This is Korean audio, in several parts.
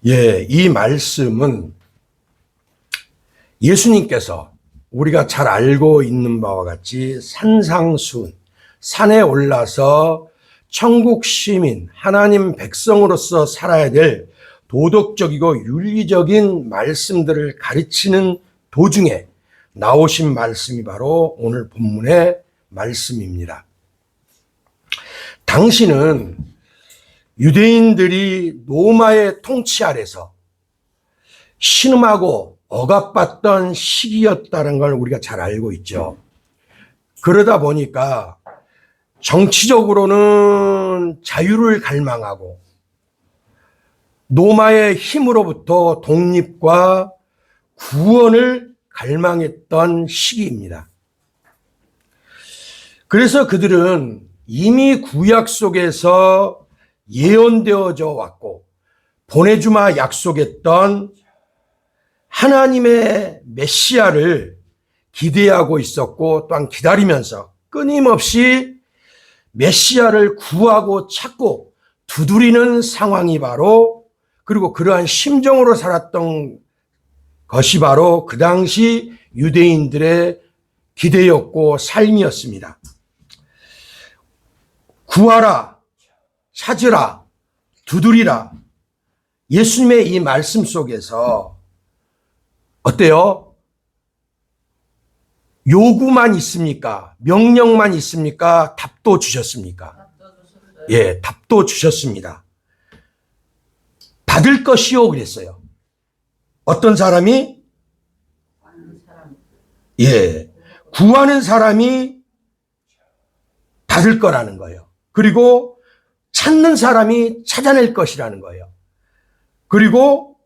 예, 이 말씀은 예수님께서 우리가 잘 알고 있는 바와 같이 산상수훈, 산에 올라서 천국 시민, 하나님 백성으로서 살아야 될 도덕적이고 윤리적인 말씀들을 가르치는 도중에 나오신 말씀이 바로 오늘 본문의 말씀입니다. 당시는 유대인들이 로마의 통치 아래서 신음하고 억압받던 시기였다는 걸 우리가 잘 알고 있죠. 그러다 보니까 정치적으로는 자유를 갈망하고 로마의 힘으로부터 독립과 구원을 갈망했던 시기입니다. 그래서 그들은 이미 구약 속에서 예언되어져 왔고 보내주마 약속했던 하나님의 메시아를 기대하고 있었고 또한 기다리면서 끊임없이 메시아를 구하고 찾고 두드리는 상황이 바로, 그리고 그러한 심정으로 살았던 것이 바로 그 당시 유대인들의 기대였고 삶이었습니다. 구하라, 찾으라, 두드리라. 예수님의 이 말씀 속에서 어때요? 요구만 있습니까? 명령만 있습니까? 답도 주셨습니까? 예, 답도 주셨습니다. 받을 것이요 그랬어요. 어떤 사람이? 예, 구하는 사람이 받을 거라는 거예요. 그리고 찾는 사람이 찾아낼 것이라는 거예요. 그리고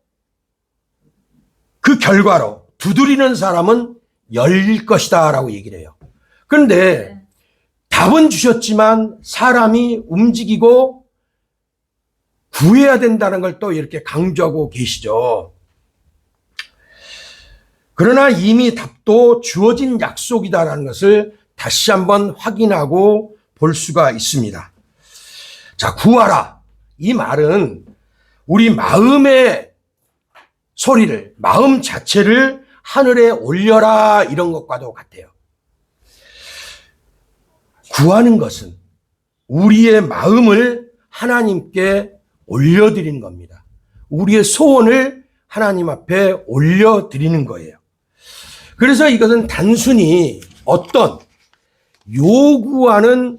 그 결과로 두드리는 사람은 열릴 것이다 라고 얘기를 해요. 그런데 답은 주셨지만 사람이 움직이고 구해야 된다는 걸 또 이렇게 강조하고 계시죠. 그러나 이미 답도 주어진 약속이다라는 것을 다시 한번 확인하고 볼 수가 있습니다. 자, 구하라. 이 말은 우리 마음의 소리를, 마음 자체를 하늘에 올려라 이런 것과도 같아요. 구하는 것은 우리의 마음을 하나님께 올려드리는 겁니다. 우리의 소원을 하나님 앞에 올려드리는 거예요. 그래서 이것은 단순히 어떤 요구하는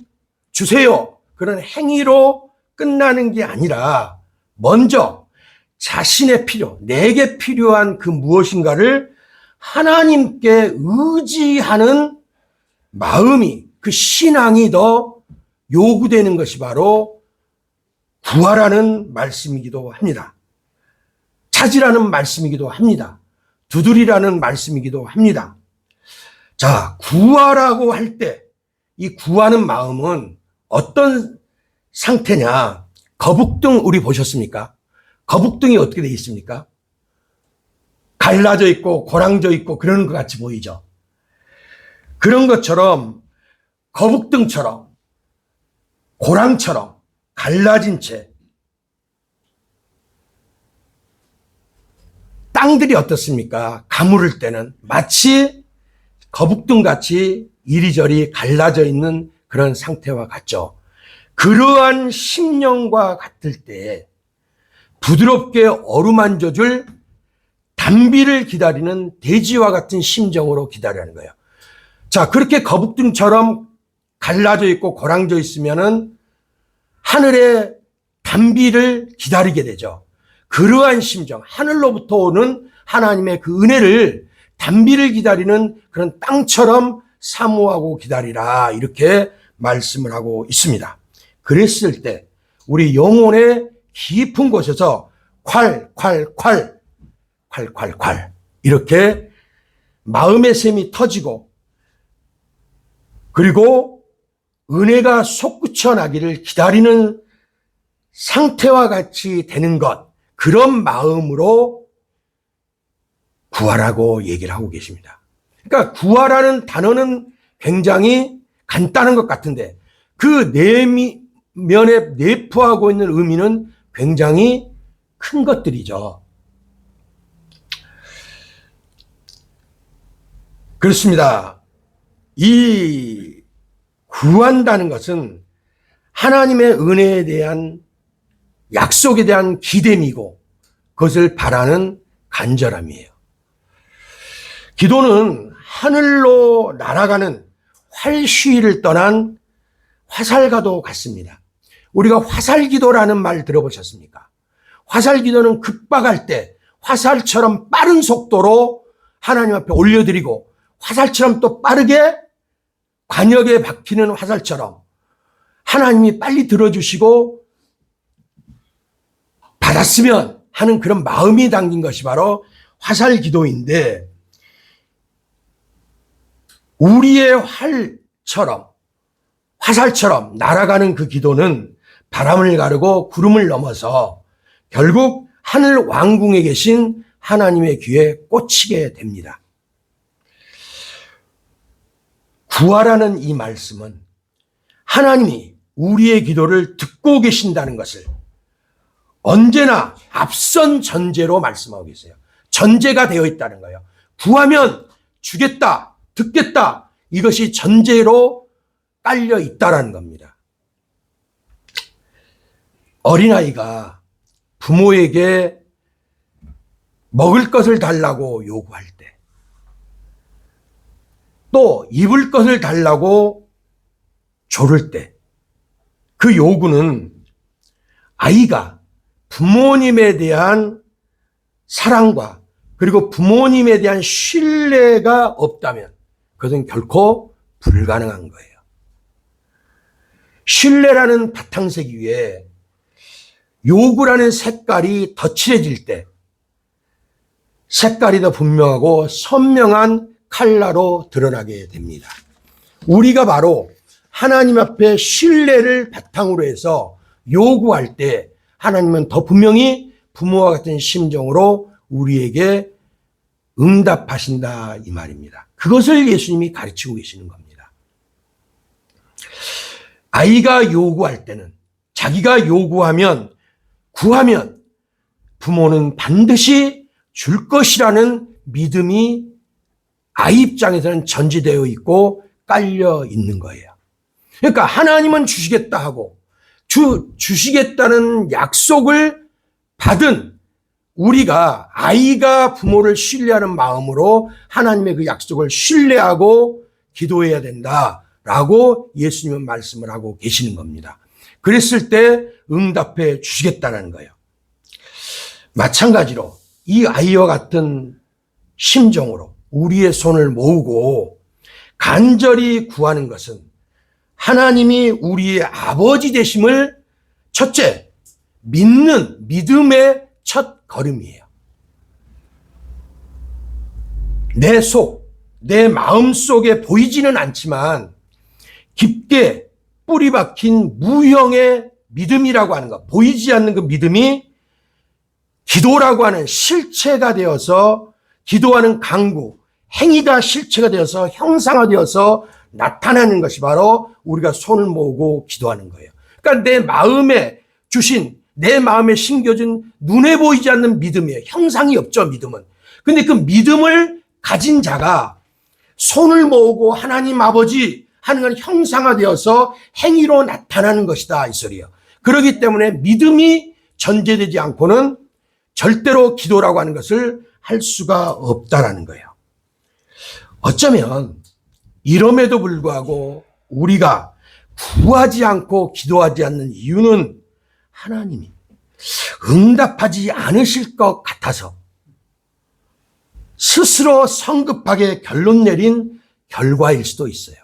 주세요 그런 행위로 끝나는 게 아니라 먼저 자신의 필요, 내게 필요한 그 무엇인가를 하나님께 의지하는 마음이, 그 신앙이 더 요구되는 것이 바로 구하라는 말씀이기도 합니다. 찾으라는 말씀이기도 합니다. 두드리라는 말씀이기도 합니다. 자, 구하라고 할 때 이 구하는 마음은 어떤 상태냐? 거북등 우리 보셨습니까? 거북등이 어떻게 되어 있습니까? 갈라져 있고 고랑져 있고 그러는 것 같이 보이죠. 그런 것처럼 거북등처럼 고랑처럼 갈라진 채 땅들이 어떻습니까? 가물을 때는 마치 거북등같이 이리저리 갈라져 있는 그런 상태와 같죠. 그러한 심령과 같을 때 부드럽게 어루만져줄 단비를 기다리는 돼지와 같은 심정으로 기다리는 거예요. 자, 그렇게 거북등처럼 갈라져 있고 고랑져 있으면은 하늘의 단비를 기다리게 되죠. 그러한 심정, 하늘로부터 오는 하나님의 그 은혜를, 단비를 기다리는 그런 땅처럼 사모하고 기다리라 이렇게 말씀을 하고 있습니다. 그랬을 때 우리 영혼의 깊은 곳에서 콸콸콸 콸콸콸 이렇게 마음의 샘이 터지고 그리고 은혜가 솟구쳐 나기를 기다리는 상태와 같이 되는 것, 그런 마음으로 구하라고 얘기를 하고 계십니다. 그러니까 구하라는 단어는 굉장히 간단한 것 같은데 그 내면에 내포하고 있는 의미는 굉장히 큰 것들이죠. 그렇습니다. 이 구한다는 것은 하나님의 은혜에 대한 약속에 대한 기대이고 그것을 바라는 간절함이에요. 기도는 하늘로 날아가는 활시위를 떠난 화살과도 같습니다. 우리가 화살기도라는 말 들어보셨습니까? 화살기도는 급박할 때 화살처럼 빠른 속도로 하나님 앞에 올려드리고 화살처럼 또 빠르게 관역에 박히는 화살처럼 하나님이 빨리 들어주시고 받았으면 하는 그런 마음이 담긴 것이 바로 화살기도인데, 우리의 화살처럼 날아가는 그 기도는 바람을 가르고 구름을 넘어서 결국 하늘 왕궁에 계신 하나님의 귀에 꽂히게 됩니다. 구하라는 이 말씀은 하나님이 우리의 기도를 듣고 계신다는 것을 언제나 앞선 전제로 말씀하고 계세요. 전제가 되어 있다는 거예요. 구하면 주겠다, 듣겠다, 이것이 전제로 깔려 있다는 겁니다. 어린아이가 부모에게 먹을 것을 달라고 요구할 때, 또 입을 것을 달라고 조를 때, 그 요구는 아이가 부모님에 대한 사랑과 그리고 부모님에 대한 신뢰가 없다면 그것은 결코 불가능한 거예요. 신뢰라는 바탕색 위에 요구라는 색깔이 덧칠해질 때 색깔이 더 분명하고 선명한 컬러로 드러나게 됩니다. 우리가 바로 하나님 앞에 신뢰를 바탕으로 해서 요구할 때 하나님은 더 분명히 부모와 같은 심정으로 우리에게 응답하신다, 이 말입니다. 그것을 예수님이 가르치고 계시는 겁니다. 아이가 요구할 때는, 자기가 요구하면, 구하면 부모는 반드시 줄 것이라는 믿음이 아이 입장에서는 전제되어 있고 깔려 있는 거예요. 그러니까 하나님은 주시겠다 하고 주시겠다는 약속을 받은 우리가, 아이가 부모를 신뢰하는 마음으로 하나님의 그 약속을 신뢰하고 기도해야 된다라고 예수님은 말씀을 하고 계시는 겁니다. 그랬을 때 응답해 주시겠다는 거예요. 마찬가지로 이 아이와 같은 심정으로 우리의 손을 모으고 간절히 구하는 것은 하나님이 우리의 아버지 되심을 첫째, 믿는 믿음의 첫 걸음이에요. 내 마음 속에 보이지는 않지만 깊게 뿌리 박힌 무형의 믿음이라고 하는 것, 보이지 않는 그 믿음이 기도라고 하는 실체가 되어서, 기도하는 강구, 행위가 실체가 되어서 형상화되어서 나타나는 것이 바로 우리가 손을 모으고 기도하는 거예요. 그러니까 내 마음에 주신, 내 마음에 심겨진 눈에 보이지 않는 믿음이에요. 형상이 없죠, 믿음은. 근데 그 믿음을 가진 자가 손을 모으고 하나님 아버지 하는 건 형상화되어서 행위로 나타나는 것이다, 이 소리예요. 그렇기 때문에 믿음이 전제되지 않고는 절대로 기도라고 하는 것을 할 수가 없다라는 거예요. 어쩌면 이럼에도 불구하고 우리가 구하지 않고 기도하지 않는 이유는 하나님이 응답하지 않으실 것 같아서 스스로 성급하게 결론 내린 결과일 수도 있어요.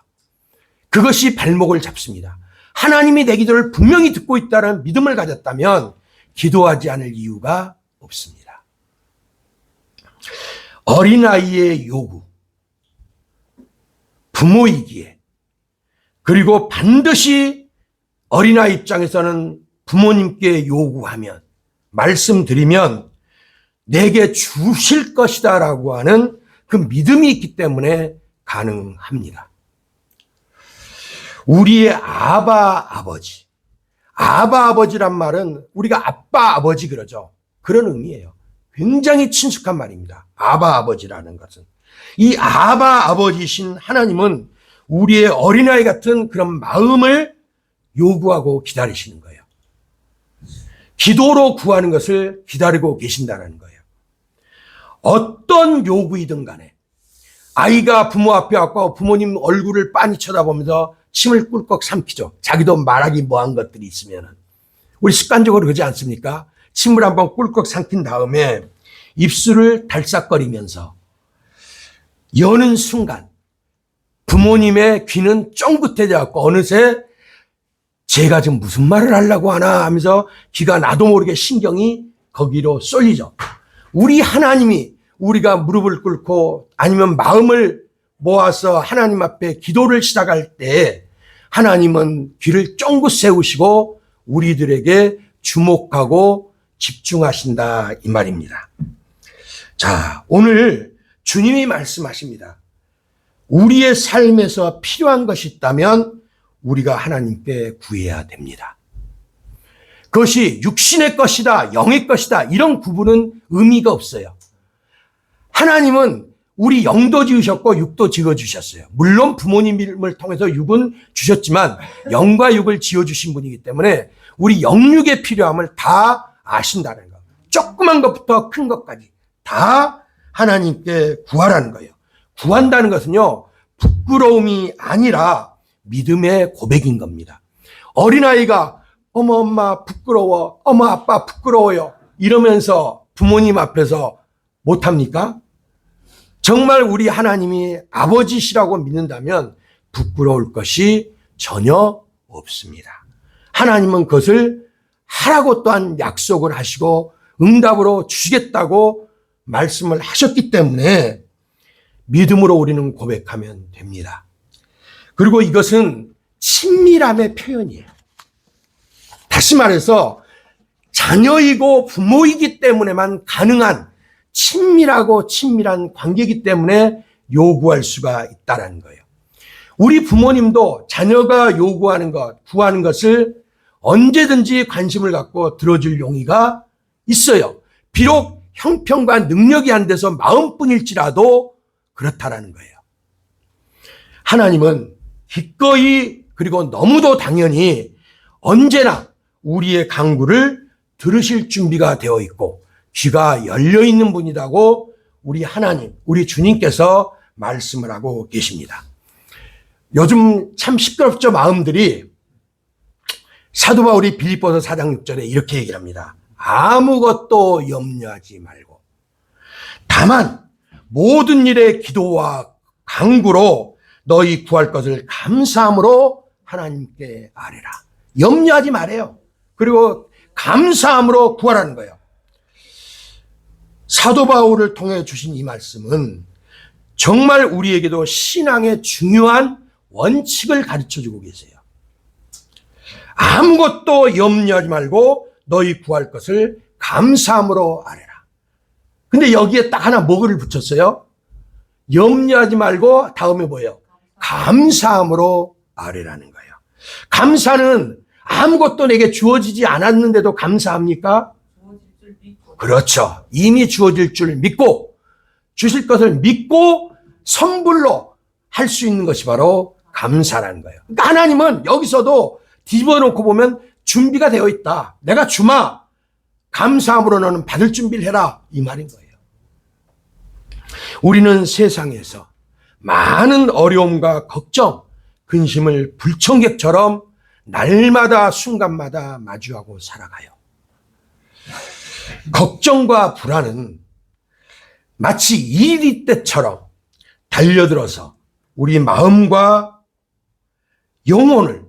그것이 발목을 잡습니다. 하나님이 내 기도를 분명히 듣고 있다는 믿음을 가졌다면 기도하지 않을 이유가 없습니다. 어린아이의 요구, 부모이기에, 그리고 반드시 어린아이 입장에서는 부모님께 요구하면, 말씀드리면 내게 주실 것이다 라고 하는 그 믿음이 있기 때문에 가능합니다. 우리의 아바 아버지란 말은 우리가 아빠 아버지 그러죠. 그런 의미예요. 굉장히 친숙한 말입니다. 아바 아버지라는 것은. 이 아바 아버지신 하나님은 우리의 어린아이 같은 그런 마음을 요구하고 기다리시는 거예요. 기도로 구하는 것을 기다리고 계신다는 거예요. 어떤 요구이든 간에 아이가 부모 앞에 왔고 부모님 얼굴을 빤히 쳐다보면서 침을 꿀꺽 삼키죠. 자기도 말하기 뭐한 것들이 있으면. 우리 습관적으로 그러지 않습니까? 침을 한번 꿀꺽 삼킨 다음에 입술을 달싹거리면서 여는 순간 부모님의 귀는 쫑긋해져갖고 어느새 제가 지금 무슨 말을 하려고 하나 하면서 귀가 나도 모르게 신경이 거기로 쏠리죠. 우리 하나님이 우리가 무릎을 꿇고 아니면 마음을 모아서 하나님 앞에 기도를 시작할 때 하나님은 귀를 쫑긋 세우시고 우리들에게 주목하고 집중하신다 이 말입니다. 자, 오늘 주님이 말씀하십니다. 우리의 삶에서 필요한 것이 있다면 우리가 하나님께 구해야 됩니다. 그것이 육신의 것이다, 영의 것이다 이런 구분은 의미가 없어요. 하나님은 우리 영도 지으셨고 육도 지어주셨어요. 물론 부모님을 통해서 육은 주셨지만 영과 육을 지어주신 분이기 때문에 우리 영육의 필요함을 다 아신다는 거. 조그만 것부터 큰 것까지 다 하나님께 구하라는 거예요. 구한다는 것은요, 부끄러움이 아니라 믿음의 고백인 겁니다. 어린아이가 어머 엄마 부끄러워, 어머 아빠 부끄러워요 이러면서 부모님 앞에서 못합니까? 정말 우리 하나님이 아버지시라고 믿는다면 부끄러울 것이 전혀 없습니다. 하나님은 그것을 하라고 또한 약속을 하시고 응답으로 주시겠다고 말씀을 하셨기 때문에 믿음으로 우리는 고백하면 됩니다. 그리고 이것은 친밀함의 표현이에요. 다시 말해서 자녀이고 부모이기 때문에만 가능한 친밀하고 친밀한 관계이기 때문에 요구할 수가 있다는 거예요. 우리 부모님도 자녀가 요구하는 것, 구하는 것을 언제든지 관심을 갖고 들어줄 용의가 있어요. 비록 형편과 능력이 안 돼서 마음뿐일지라도 그렇다라는 거예요. 하나님은 기꺼이 그리고 너무도 당연히 언제나 우리의 간구를 들으실 준비가 되어 있고 귀가 열려 있는 분이라고 우리 하나님, 우리 주님께서 말씀을 하고 계십니다. 요즘 참 시끄럽죠, 마음들이. 사도 바울이 빌립보서 4장 6절에 이렇게 얘기를 합니다. 아무것도 염려하지 말고 다만 모든 일에 기도와 간구로 너희 구할 것을 감사함으로 하나님께 아뢰라. 염려하지 말아요. 그리고 감사함으로 구하라는 거예요. 사도 바울을 통해 주신 이 말씀은 정말 우리에게도 신앙의 중요한 원칙을 가르쳐주고 계세요. 아무것도 염려하지 말고 너희 구할 것을 감사함으로 아뢰라. 근데 여기에 딱 하나 뭐를 붙였어요? 염려하지 말고 다음에 뭐예요? 감사함으로 아뢰라는 거예요. 감사는 아무것도 내게 주어지지 않았는데도 감사합니까? 그렇죠. 이미 주어질 줄 믿고 주실 것을 믿고 선불로 할 수 있는 것이 바로 감사라는 거예요. 그러니까 하나님은 여기서도 뒤집어 놓고 보면 준비가 되어 있다. 내가 주마. 감사함으로 너는 받을 준비를 해라. 이 말인 거예요. 우리는 세상에서 많은 어려움과 걱정, 근심을 불청객처럼 날마다 순간마다 마주하고 살아가요. 걱정과 불안은 마치 이리 때처럼 달려들어서 우리 마음과 영혼을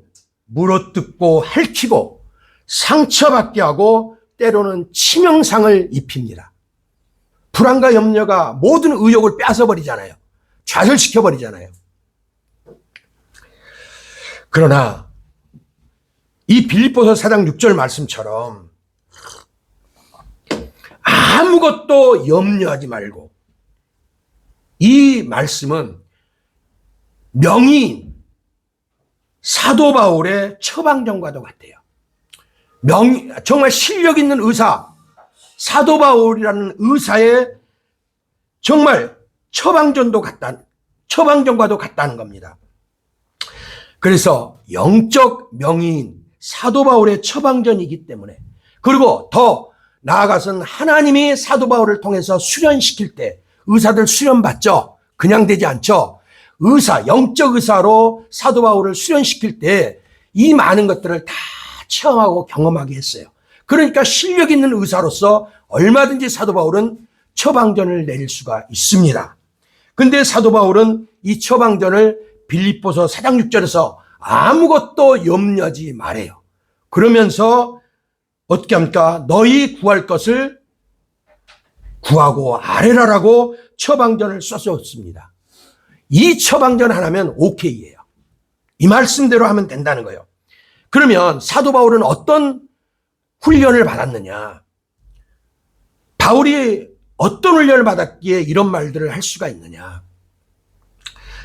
물어뜯고 핥히고 상처받게 하고 때로는 치명상을 입힙니다. 불안과 염려가 모든 의욕을 뺏어버리잖아요. 좌절시켜버리잖아요. 그러나 이 빌립보서 4장 6절 말씀처럼 아무것도 염려하지 말고, 이 말씀은 명의인 사도 바울의 처방전과도 같아요. 정말 실력 있는 의사, 사도 바울이라는 의사의 정말 처방전과도 같다는 겁니다. 그래서 영적 명의인 사도 바울의 처방전이기 때문에, 그리고 더 나아가서는 하나님이 사도 바울을 통해서 수련시킬 때, 의사들 수련받죠? 그냥 되지 않죠? 영적 의사로 사도 바울을 수련시킬 때 이 많은 것들을 다 체험하고 경험하게 했어요. 그러니까 실력 있는 의사로서 얼마든지 사도 바울은 처방전을 내릴 수가 있습니다. 근데 사도 바울은 이 처방전을 빌립보서 4장 6절에서 아무것도 염려하지 말아요. 그러면서 어떻게 합니까? 너희 구할 것을 구하고 아뢰라라고 처방전을 썼습니다. 이 처방전 하나면 오케이예요. 이 말씀대로 하면 된다는 거예요. 그러면 사도 바울은 어떤 훈련을 받았느냐? 바울이 어떤 훈련을 받았기에 이런 말들을 할 수가 있느냐?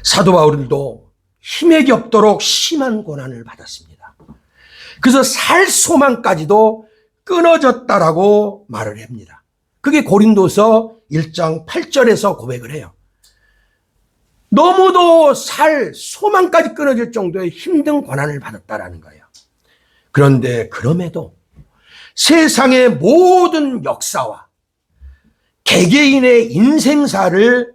사도 바울도 힘에 겹도록 심한 고난을 받았습니다. 그래서 살 소망까지도 끊어졌다라고 말을 합니다. 그게 고린도서 1장 8절에서 고백을 해요. 너무도 살 소망까지 끊어질 정도의 힘든 고난을 받았다라는 거예요. 그런데 그럼에도 세상의 모든 역사와 개개인의 인생사를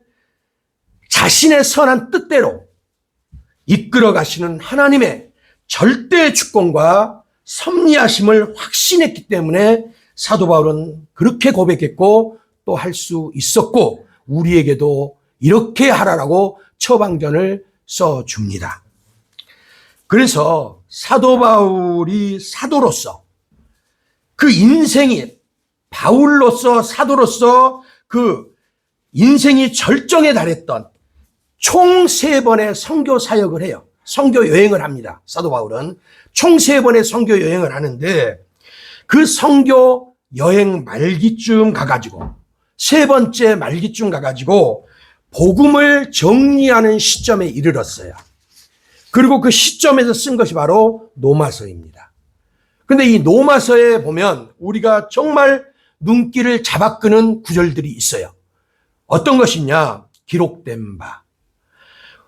자신의 선한 뜻대로 이끌어 가시는 하나님의 절대 주권과 섭리하심을 확신했기 때문에 사도 바울은 그렇게 고백했고 또 할 수 있었고, 우리에게도 이렇게 하라라고 처방전을 써줍니다. 그래서 사도 바울이 사도로서 그 인생이, 바울로서 사도로서 그 인생이 절정에 달했던 총 3번의 선교 사역을 해요. 선교 여행을 합니다. 사도 바울은 총 3번의 선교 여행을 하는데, 그 선교 여행 말기쯤 가가지고, 3번째 말기쯤 가가지고 복음을 정리하는 시점에 이르렀어요. 그리고 그 시점에서 쓴 것이 바로 로마서입니다. 근데 이 로마서에 보면 우리가 정말 눈길을 잡아끄는 구절들이 있어요. 어떤 것이냐? 기록된 바,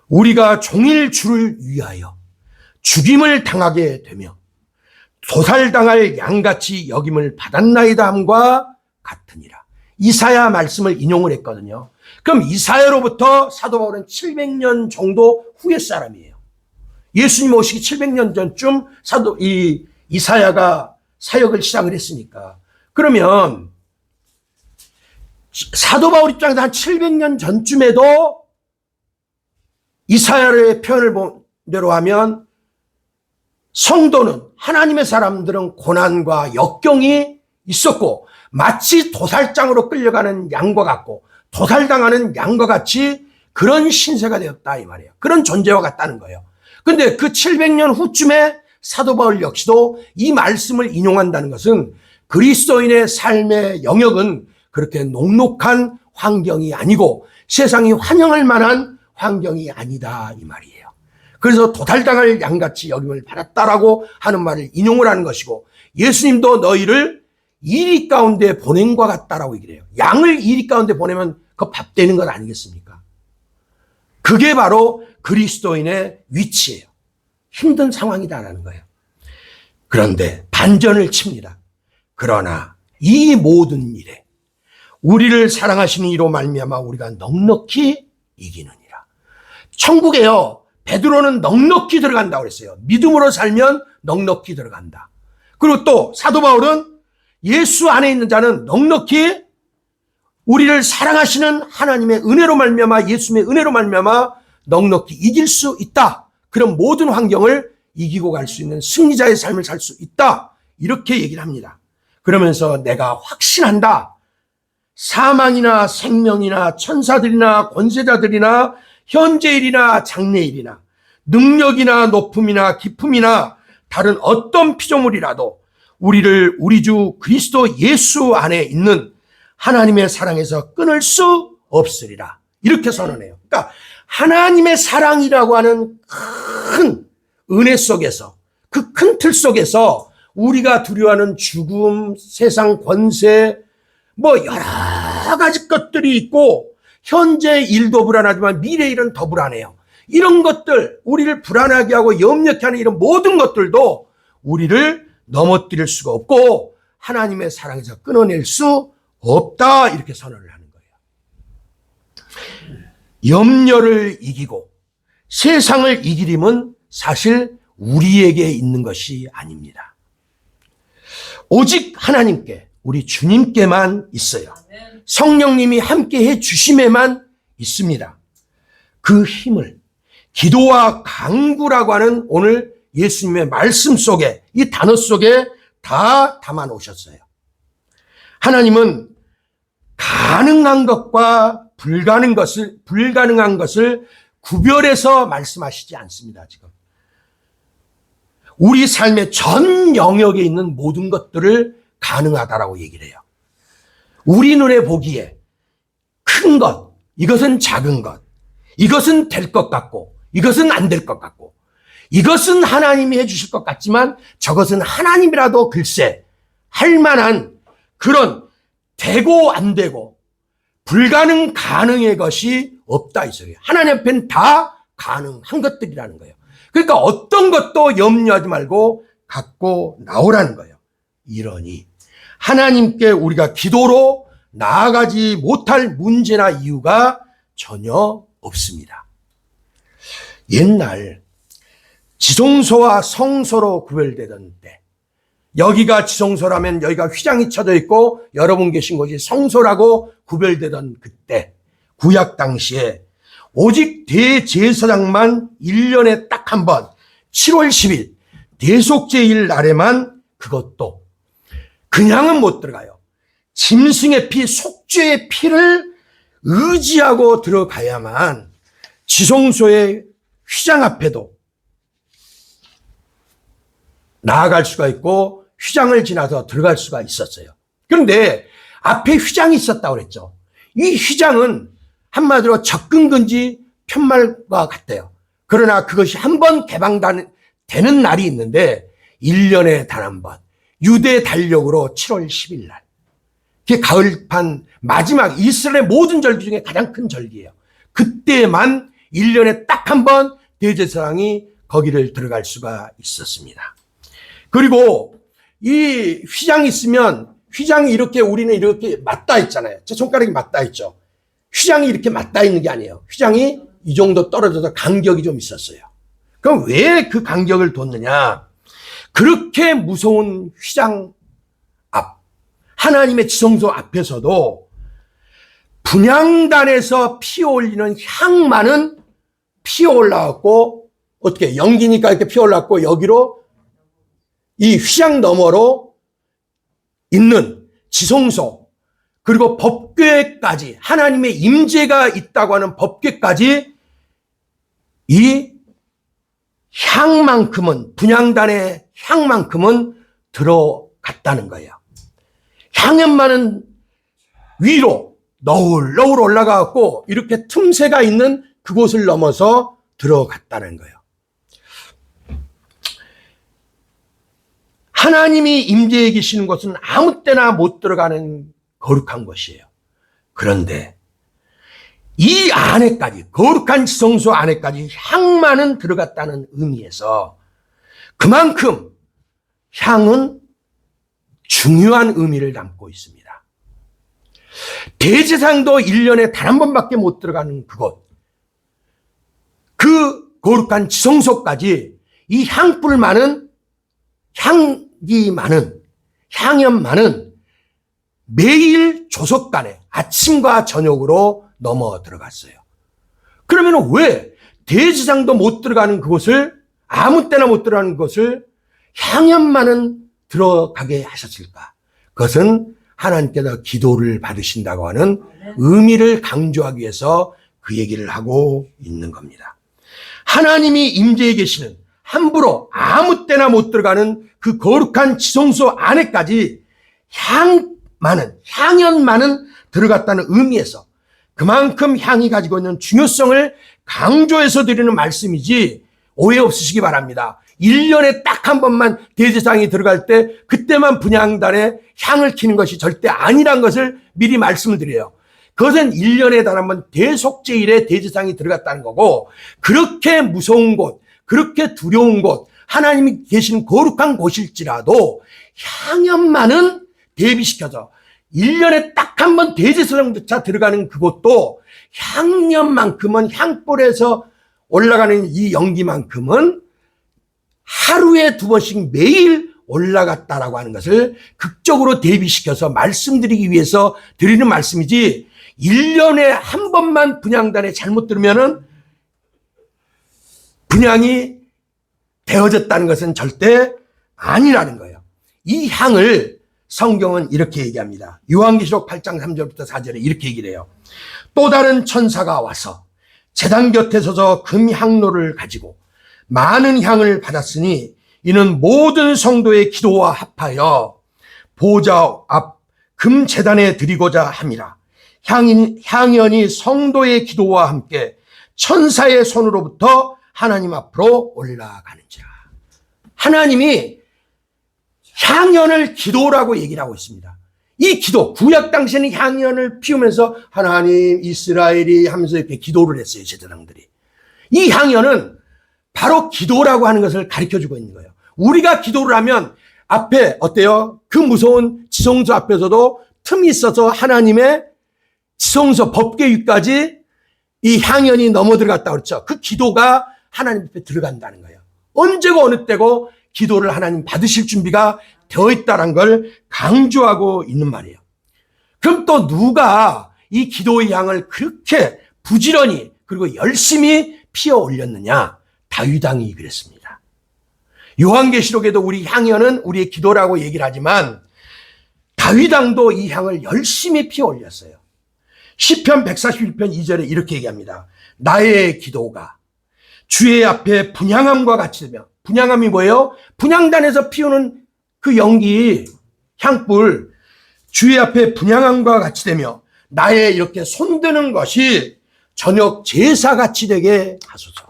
우리가 종일 주를 위하여 죽임을 당하게 되며 도살당할 양같이 여김을 받았나이다 함과 같으니라. 이사야 말씀을 인용을 했거든요. 그럼 이사야로부터 사도 바울은 700년 정도 후의 사람이에요. 예수님 오시기 700년 전쯤 이사야가 사역을 시작을 했으니까, 그러면 사도 바울 입장에서 한 700년 전쯤에도 이사야의 표현을 본 대로 하면 성도는, 하나님의 사람들은 고난과 역경이 있었고 마치 도살장으로 끌려가는 양과 같고 도살당하는 양과 같이 그런 신세가 되었다 이 말이에요. 그런 존재와 같다는 거예요. 근데 그 700년 후쯤에 사도 바울 역시도 이 말씀을 인용한다는 것은 그리스도인의 삶의 영역은 그렇게 녹록한 환경이 아니고 세상이 환영할 만한 환경이 아니다 이 말이에요. 그래서 도살당할 양같이 여김을 받았다라고 하는 말을 인용을 하는 것이고, 예수님도 너희를 이리 가운데 보낸 것 같다라고 얘기를 해요. 양을 이리 가운데 보내면 그 밥 되는 것 아니겠습니까? 그게 바로 그리스도인의 위치예요. 힘든 상황이다라는 거예요. 그런데 반전을 칩니다. 그러나 이 모든 일에 우리를 사랑하시는 이로 말미암아 우리가 넉넉히 이기느니라. 천국에요, 베드로는 넉넉히 들어간다고 그랬어요. 믿음으로 살면 넉넉히 들어간다. 그리고 또 사도 바울은 예수 안에 있는 자는 넉넉히 우리를 사랑하시는 하나님의 은혜로 말미암아, 예수님의 은혜로 말미암아 넉넉히 이길 수 있다. 그런 모든 환경을 이기고 갈 수 있는 승리자의 삶을 살 수 있다. 이렇게 얘기를 합니다. 그러면서 내가 확신한다. 사망이나 생명이나 천사들이나 권세자들이나 현재일이나 장래일이나 능력이나 높음이나 깊음이나 다른 어떤 피조물이라도 우리를 우리 주 그리스도 예수 안에 있는 하나님의 사랑에서 끊을 수 없으리라. 이렇게 선언해요. 그러니까 하나님의 사랑이라고 하는 큰 은혜 속에서, 그 큰 틀 속에서 우리가 두려워하는 죽음, 세상 권세, 뭐 여러 가지 것들이 있고 현재 일도 불안하지만 미래 일은 더 불안해요. 이런 것들, 우리를 불안하게 하고 염려케 하는 이런 모든 것들도 우리를 넘어뜨릴 수가 없고 하나님의 사랑에서 끊어낼 수 없다, 이렇게 선언을 하는 거예요. 염려를 이기고 세상을 이길 힘은 사실 우리에게 있는 것이 아닙니다. 오직 하나님께, 우리 주님께만 있어요. 성령님이 함께 해 주심에만 있습니다. 그 힘을 기도와 간구라고 하는 오늘 예수님의 말씀 속에, 이 단어 속에 다 담아 놓으셨어요. 하나님은 가능한 것과 불가능한 것을 구별해서 말씀하시지 않습니다, 지금. 우리 삶의 전 영역에 있는 모든 것들을 가능하다라고 얘기를 해요. 우리 눈에 보기에 큰 것, 이것은 작은 것, 이것은 될 것 같고, 이것은 안 될 것 같고, 이것은 하나님이 해주실 것 같지만 저것은 하나님이라도 글쎄 할 만한 그런 되고 안 되고 불가능 가능의 것이 없다, 이 소리예요. 하나님 앞에는 다 가능한 것들이라는 거예요. 그러니까 어떤 것도 염려하지 말고 갖고 나오라는 거예요. 이러니 하나님께 우리가 기도로 나아가지 못할 문제나 이유가 전혀 없습니다. 옛날 지성소와 성소로 구별되던 때, 여기가 지성소라면 여기가 휘장이 쳐져 있고 여러분 계신 곳이 성소라고 구별되던 그때, 구약 당시에 오직 대제사장만 1년에 딱 한 번 7월 10일 대속제일 날에만, 그것도 그냥은 못 들어가요. 짐승의 피, 속죄의 피를 의지하고 들어가야만 지성소의 휘장 앞에도 나아갈 수가 있고 휘장을 지나서 들어갈 수가 있었어요. 그런데 앞에 휘장이 있었다고 그랬죠. 이 휘장은 한마디로 접근금지 편말과 같대요. 그러나 그것이 한 번 개방되는 날이 있는데 1년에 단 한 번, 유대 달력으로 7월 10일 날, 그게 가을판 마지막 이스라엘의 모든 절기 중에 가장 큰 절기예요. 그때만 1년에 딱 한 번 대제사장이 거기를 들어갈 수가 있었습니다. 그리고 이 휘장이 있으면, 휘장이 이렇게 우리는 이렇게 맞닿아 있잖아요. 제 손가락이 맞닿아 있죠. 휘장이 이렇게 맞닿아 있는 게 아니에요. 휘장이 이 정도 떨어져서 간격이 좀 있었어요. 그럼 왜 그 간격을 뒀느냐? 그렇게 무서운 휘장 앞, 하나님의 지성소 앞에서도 분향단에서 피어올리는 향만은 피어올라왔고, 어떻게 연기니까 이렇게 피어올랐고, 여기로 이 휘장 너머로 있는 지성소, 그리고 법궤까지, 하나님의 임재가 있다고 하는 법궤까지 이 향만큼은, 분향단의 향만큼은 들어갔다는 거예요. 향연만은 위로 너울너울 올라가고 이렇게 틈새가 있는 그곳을 넘어서 들어갔다는 거예요. 하나님이 임재해 계시는 곳은 아무 때나 못 들어가는 거룩한 것이에요. 그런데 이 안에까지, 거룩한 지성소 안에까지 향만은 들어갔다는 의미에서 그만큼 향은 중요한 의미를 담고 있습니다. 대제사장도 1년에 단 한 번밖에 못 들어가는 그곳, 그 거룩한 지성소까지 이 향불 많은, 향기 많은, 향연 많은 매일 조석간에 아침과 저녁으로 넘어 들어갔어요. 그러면 왜 대제사장도 못 들어가는 그곳을, 아무 때나 못 들어가는 것을 향연만은 들어가게 하셨을까? 그것은 하나님께서 기도를 받으신다고 하는 의미를 강조하기 위해서 그 얘기를 하고 있는 겁니다. 하나님이 임재해 계시는, 함부로 아무 때나 못 들어가는 그 거룩한 지성소 안에까지 향연만은 들어갔다는 의미에서 그만큼 향이 가지고 있는 중요성을 강조해서 드리는 말씀이지 오해 없으시기 바랍니다. 1년에 딱 한 번만 대제사장이 들어갈 때 그때만 분향단에 향을 키는 것이 절대 아니란 것을 미리 말씀을 드려요. 그것은 1년에 단 한 번 대속제일에 대제사장이 들어갔다는 거고, 그렇게 무서운 곳, 그렇게 두려운 곳, 하나님이 계신 거룩한 곳일지라도 향연만은 대비시켜서 1년에 딱 한 번 대제사장조차 들어가는 그곳도 향연만큼은, 향불에서 올라가는 이 연기만큼은 하루에 2번씩 매일 올라갔다라고 하는 것을 극적으로 대비시켜서 말씀드리기 위해서 드리는 말씀이지, 1년에 한 번만 분향단에 잘못 들으면은 분향이 되어졌다는 것은 절대 아니라는 거예요. 이 향을 성경은 이렇게 얘기합니다. 요한계시록 8장 3절부터 4절에 이렇게 얘기를 해요. 또 다른 천사가 와서 제단 곁에 서서 금향로를 가지고 많은 향을 받았으니 이는 모든 성도의 기도와 합하여 보좌 앞 금제단에 드리고자 함이라. 향연이 성도의 기도와 함께 천사의 손으로부터 하나님 앞으로 올라가는지라. 하나님이 향연을 기도라고 얘기를 하고 있습니다. 이 기도, 구약 당시에는 향연을 피우면서 하나님 이스라엘이 하면서 이렇게 기도를 했어요, 제사장들이. 이 향연은 바로 기도라고 하는 것을 가르쳐주고 있는 거예요. 우리가 기도를 하면 앞에 어때요? 그 무서운 지성소 앞에서도 틈이 있어서 하나님의 지성소 법궤위까지 이 향연이 넘어 들어갔다 그랬죠. 그 기도가 하나님 앞에 들어간다는 거예요. 언제고 어느 때고 기도를 하나님 받으실 준비가 되어 있다는 걸 강조하고 있는 말이에요. 그럼 또 누가 이 기도의 향을 그렇게 부지런히 그리고 열심히 피워 올렸느냐? 다윗 왕이 그랬습니다. 요한계시록에도 우리 향연은 우리의 기도라고 얘기를 하지만 다윗 왕도 이 향을 열심히 피워 올렸어요. 시편 141편 2절에 이렇게 얘기합니다. 나의 기도가 주의 앞에 분향함과 같이 되며, 분향함이 뭐예요? 분향단에서 피우는 그 연기, 향불, 주의 앞에 분향함과 같이 되며 나의 이렇게 손드는 것이 저녁 제사같이 되게 하소서.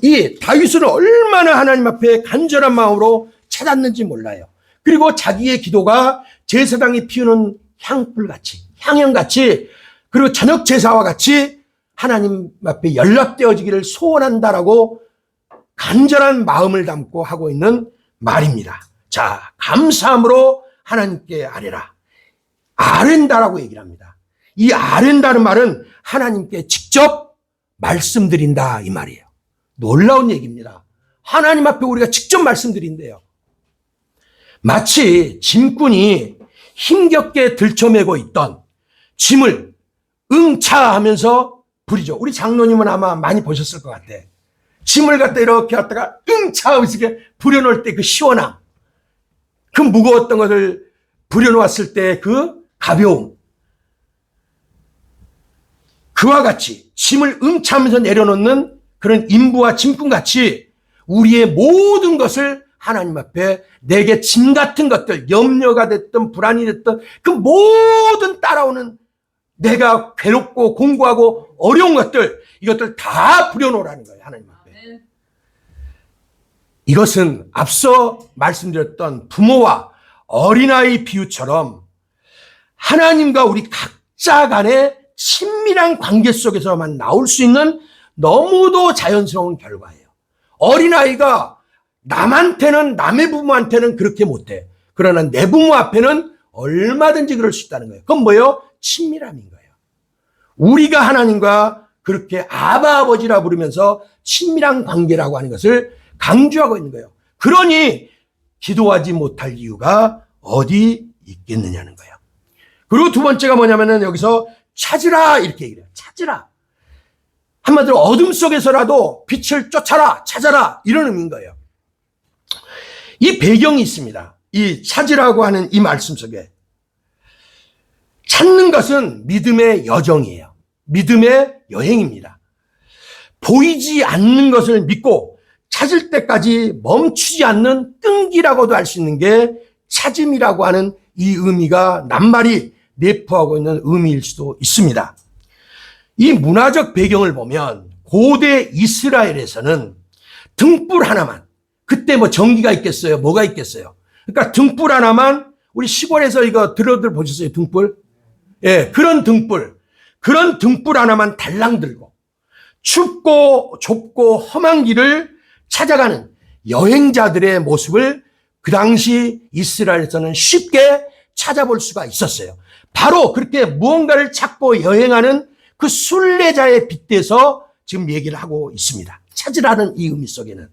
이 다윗은 얼마나 하나님 앞에 간절한 마음으로 찾았는지 몰라요. 그리고 자기의 기도가 제사장이 피우는 향불같이, 향연같이, 그리고 저녁 제사와 같이 하나님 앞에 연락되어지기를 소원한다라고 간절한 마음을 담고 하고 있는 말입니다. 자, 감사함으로 하나님께 아뢰라. 아랜다라고 얘기를 합니다. 이 아랜다는 말은 하나님께 직접 말씀드린다 이 말이에요. 놀라운 얘기입니다. 하나님 앞에 우리가 직접 말씀드린대요. 마치 짐꾼이 힘겹게 들쳐매고 있던 짐을 응차 하면서 부리죠. 우리 장로님은 아마 많이 보셨을 것 같아. 짐을 갖다 이렇게 갖다가 응차 하면서 이렇게 부려놓을 때 그 시원함, 그 무거웠던 것을 부려놓았을 때 그 가벼움, 그와 같이 짐을 응차하면서 내려놓는 그런 인부와 짐꾼같이 우리의 모든 것을 하나님 앞에 내게 짐 같은 것들, 염려가 됐든 불안이 됐든 그 모든 따라오는 내가 괴롭고 공고하고 어려운 것들, 이것들 다 부려놓으라는 거예요, 하나님 앞에. 이것은 앞서 말씀드렸던 부모와 어린아이 비유처럼 하나님과 우리 각자 간의 친밀한 관계 속에서만 나올 수 있는 너무도 자연스러운 결과예요. 어린아이가 남한테는, 남의 부모한테는 그렇게 못해. 그러나 내 부모 앞에는 얼마든지 그럴 수 있다는 거예요. 그건 뭐예요? 친밀함인 거예요. 우리가 하나님과 그렇게 아바 아버지라 부르면서 친밀한 관계라고 하는 것을 강조하고 있는 거예요. 그러니 기도하지 못할 이유가 어디 있겠느냐는 거예요. 그리고 두 번째가 뭐냐면은 여기서 찾으라 이렇게 얘기해요. 찾으라. 한마디로 어둠 속에서라도 빛을 쫓아라, 찾아라 이런 의미인 거예요. 이 배경이 있습니다. 이 찾으라고 하는 이 말씀 속에 찾는 것은 믿음의 여정이에요. 믿음의 여행입니다. 보이지 않는 것을 믿고 찾을 때까지 멈추지 않는 끈기라고도 할 수 있는 게 찾음이라고 하는 이 의미가 낱말이 내포하고 있는 의미일 수도 있습니다. 이 문화적 배경을 보면 고대 이스라엘에서는 등불 하나만, 그때 뭐 전기가 있겠어요? 뭐가 있겠어요? 그러니까 등불 하나만, 우리 시골에서 이거 들어들 보셨어요? 등불? 예, 그런 등불 하나만 달랑 들고 춥고 좁고 험한 길을 찾아가는 여행자들의 모습을 그 당시 이스라엘에서는 쉽게 찾아볼 수가 있었어요. 바로 그렇게 무언가를 찾고 여행하는 그 순례자의 빗대서 지금 얘기를 하고 있습니다. 찾으라는 이 의미 속에는.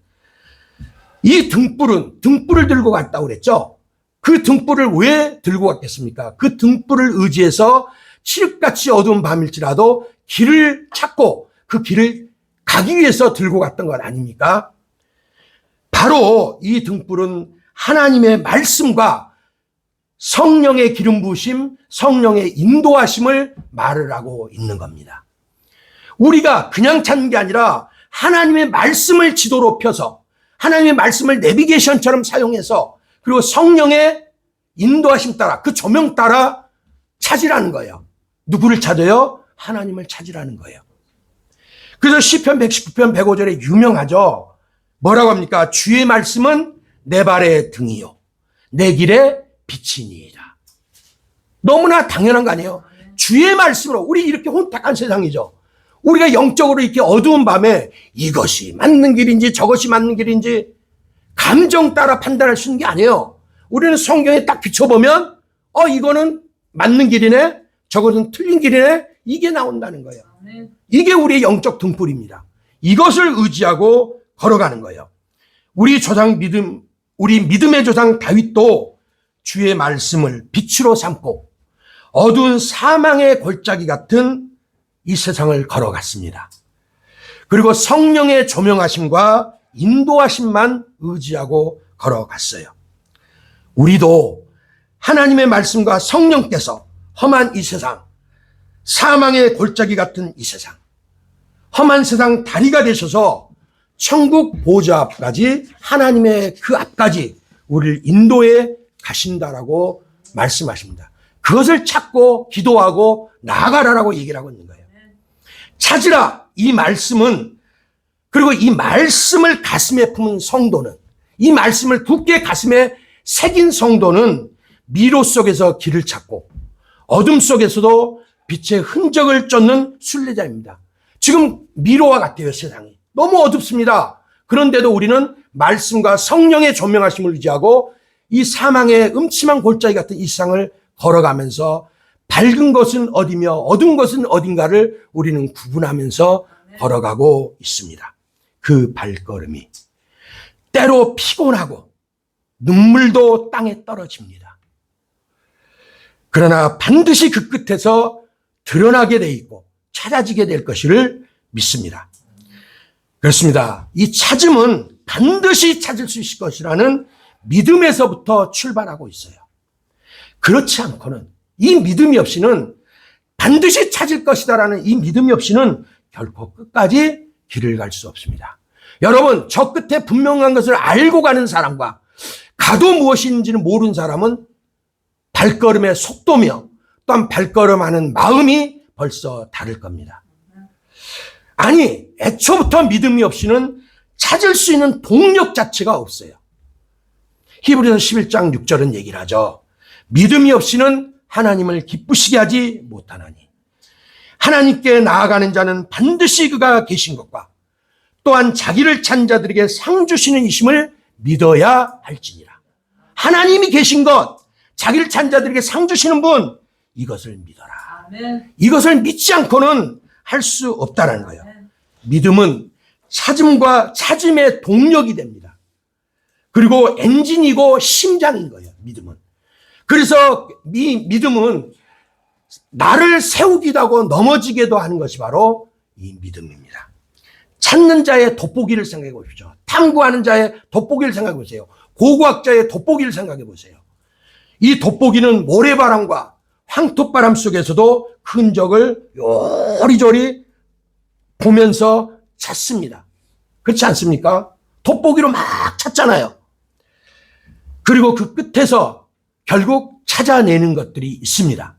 이 등불을 들고 갔다고 그랬죠. 그 등불을 왜 들고 갔겠습니까? 그 등불을 의지해서 칠흑같이 어두운 밤일지라도 길을 찾고 그 길을 가기 위해서 들고 갔던 것 아닙니까? 바로 이 등불은 하나님의 말씀과 성령의 기름 부으심, 성령의 인도하심을 말을 하고 있는 겁니다. 우리가 그냥 찾는 게 아니라 하나님의 말씀을 지도로 펴서 하나님의 말씀을 내비게이션처럼 사용해서 그리고 성령의 인도하심 따라 그 조명 따라 찾으라는 거예요. 누구를 찾아요? 하나님을 찾으라는 거예요. 그래서 시편 119편 105절에 유명하죠. 뭐라고 합니까? 주의 말씀은 내 발의 등이요 내 길의 빛이니이다. 너무나 당연한 거 아니에요? 주의 말씀으로. 우리 이렇게 혼탁한 세상이죠. 우리가 영적으로 이렇게 어두운 밤에 이것이 맞는 길인지 저것이 맞는 길인지 감정 따라 판단할 수 있는 게 아니에요. 우리는 성경에 딱 비춰보면 이거는 맞는 길이네, 저것은 틀린 길이네, 이게 나온다는 거예요. 이게 우리의 영적 등불입니다. 이것을 의지하고 걸어가는 거예요. 우리 믿음의 조상 다윗도 주의 말씀을 빛으로 삼고 어두운 사망의 골짜기 같은 이 세상을 걸어갔습니다. 그리고 성령의 조명하심과 인도하심만 의지하고 걸어갔어요. 우리도 하나님의 말씀과 성령께서 험한 이 세상, 사망의 골짜기 같은 이 세상, 험한 세상 다리가 되셔서 천국 보좌 앞까지, 하나님의 그 앞까지 우리를 인도해 가신다라고 말씀하십니다. 그것을 찾고 기도하고 나아가라라고 얘기를 하고 있는 거예요. 찾으라. 이 말씀은, 그리고 이 말씀을 가슴에 품은 성도는, 이 말씀을 굳게 가슴에 새긴 성도는 미로 속에서 길을 찾고 어둠 속에서도 빛의 흔적을 쫓는 순례자입니다. 지금 미로와 같아요, 세상이. 너무 어둡습니다. 그런데도 우리는 말씀과 성령의 조명하심을 의지하고 이 사망의 음침한 골짜기 같은 이 세상을 걸어가면서 밝은 것은 어디며 어두운 것은 어딘가를 우리는 구분하면서 걸어가고 있습니다. 그 발걸음이 때로 피곤하고 눈물도 땅에 떨어집니다. 그러나 반드시 그 끝에서 드러나게 돼 있고 찾아지게 될 것을 믿습니다. 그렇습니다. 이 찾음은 반드시 찾을 수 있을 것이라는 믿음에서부터 출발하고 있어요. 그렇지 않고는, 이 믿음이 없이는, 반드시 찾을 것이다라는 이 믿음이 없이는 결코 끝까지 길을 갈 수 없습니다. 여러분, 저 끝에 분명한 것을 알고 가는 사람과 가도 무엇인지는 모르는 사람은 발걸음의 속도며 또한 발걸음하는 마음이 벌써 다를 겁니다. 아니, 애초부터 믿음이 없이는 찾을 수 있는 동력 자체가 없어요. 히브리서 11장 6절은 얘기를 하죠. 믿음이 없이는 하나님을 기쁘시게 하지 못하나니 하나님께 나아가는 자는 반드시 그가 계신 것과 또한 자기를 찾는 자들에게 상 주시는 이심을 믿어야 할지니라. 하나님이 계신 것, 자기를 찾는 자들에게 상 주시는 분, 이것을 믿어라. 아멘. 이것을 믿지 않고는 할 수 없다는 거예요. 믿음은 찾음과 찾음의 동력이 됩니다. 그리고 엔진이고 심장인 거예요, 믿음은. 그래서 이 믿음은 나를 세우기도 하고 넘어지게도 하는 것이 바로 이 믿음입니다. 찾는 자의 돋보기를 생각해 보십시오. 탐구하는 자의 돋보기를 생각해 보세요. 고고학자의 돋보기를 생각해 보세요. 이 돋보기는 모래바람과 황토바람 속에서도 흔적을 요리조리 보면서 찾습니다. 그렇지 않습니까? 돋보기로 막 찾잖아요. 그리고 그 끝에서 결국 찾아내는 것들이 있습니다.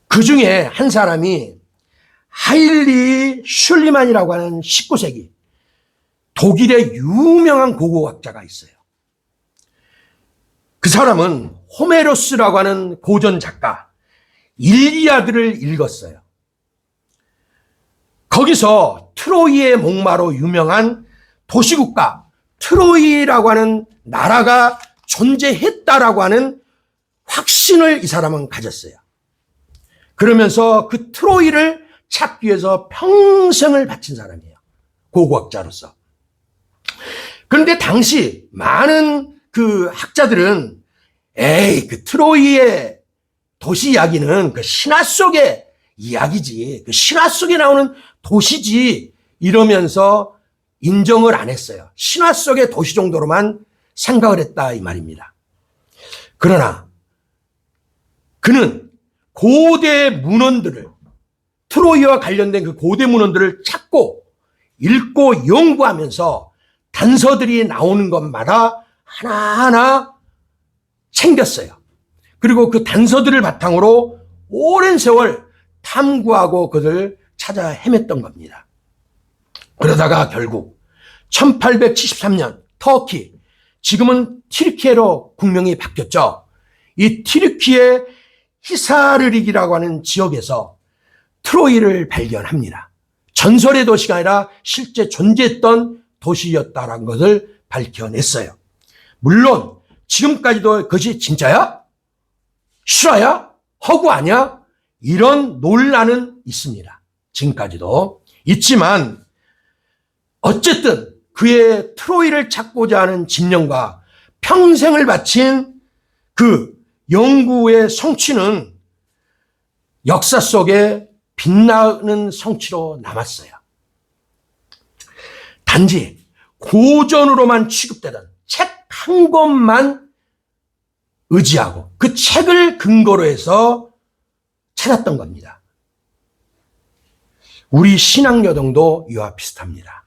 그 중에 한 사람이 하일리 슐리만이라고 하는 19세기 독일의 유명한 고고학자가 있어요. 그 사람은 호메로스라고 하는 고전 작가 일리아드를 읽었어요. 거기서 트로이의 목마로 유명한 도시국가 트로이라고 하는 나라가 존재했다라고 하는 확신을 이 사람은 가졌어요. 그러면서 그 트로이를 찾기 위해서 평생을 바친 사람이에요. 고고학자로서. 그런데 당시 많은 그 학자들은 그 트로이의 도시 이야기는 그 신화 속의 이야기지, 그 신화 속에 나오는 도시지 이러면서 인정을 안 했어요. 신화 속의 도시 정도로만 생각을 했다 이 말입니다. 그러나 그는 고대 문헌들을, 트로이와 관련된 그 고대 문헌들을 찾고 읽고 연구하면서 단서들이 나오는 것마다 하나하나 챙겼어요. 그리고 그 단서들을 바탕으로 오랜 세월 탐구하고 그들을 찾아 헤맸던 겁니다. 그러다가 결국 1873년 터키, 지금은 튀르키예로 국명이 바뀌었죠. 이 튀르키예 히사르릭이라고 하는 지역에서 트로이를 발견합니다. 전설의 도시가 아니라 실제 존재했던 도시였다는 것을 밝혀냈어요. 물론 지금까지도 그것이 진짜야? 실화야? 허구 아니야? 이런 논란은 있습니다. 지금까지도 있지만 어쨌든 그의 트로이를 찾고자 하는 집념과 평생을 바친 그 연구의 성취는 역사 속에 빛나는 성취로 남았어요. 단지 고전으로만 취급되던 책 한 권만 의지하고 그 책을 근거로 해서 찾았던 겁니다. 우리 신앙여정도 이와 비슷합니다.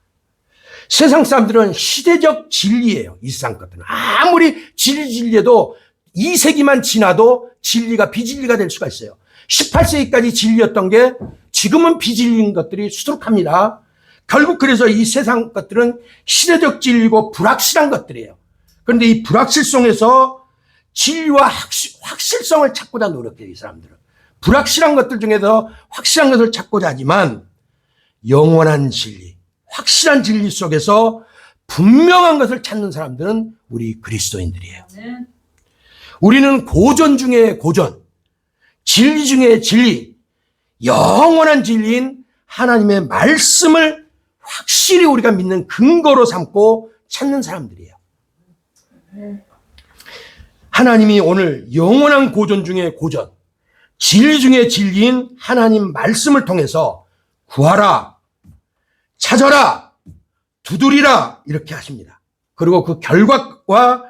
세상 사람들은 시대적 진리예요. 이 세상 것들은. 아무리 진리해도 2세기만 지나도 진리가 비진리가 될 수가 있어요. 18세기까지 진리였던 게 지금은 비진리인 것들이 수두룩합니다. 결국 그래서 이 세상 것들은 시대적 진리고 불확실한 것들이에요. 그런데 이 불확실성에서 진리와 확실성을 찾고자 노력해요. 이 사람들은. 불확실한 것들 중에서 확실한 것을 찾고자 하지만 영원한 진리, 확실한 진리 속에서 분명한 것을 찾는 사람들은 우리 그리스도인들이에요. 우리는 고전 중에 고전, 진리 중에 진리, 영원한 진리인 하나님의 말씀을 확실히 우리가 믿는 근거로 삼고 찾는 사람들이에요. 하나님이 오늘 영원한 고전 중에 고전, 진리 중에 진리인 하나님 말씀을 통해서 구하라, 찾아라, 두드리라 이렇게 하십니다. 그리고 그 결과와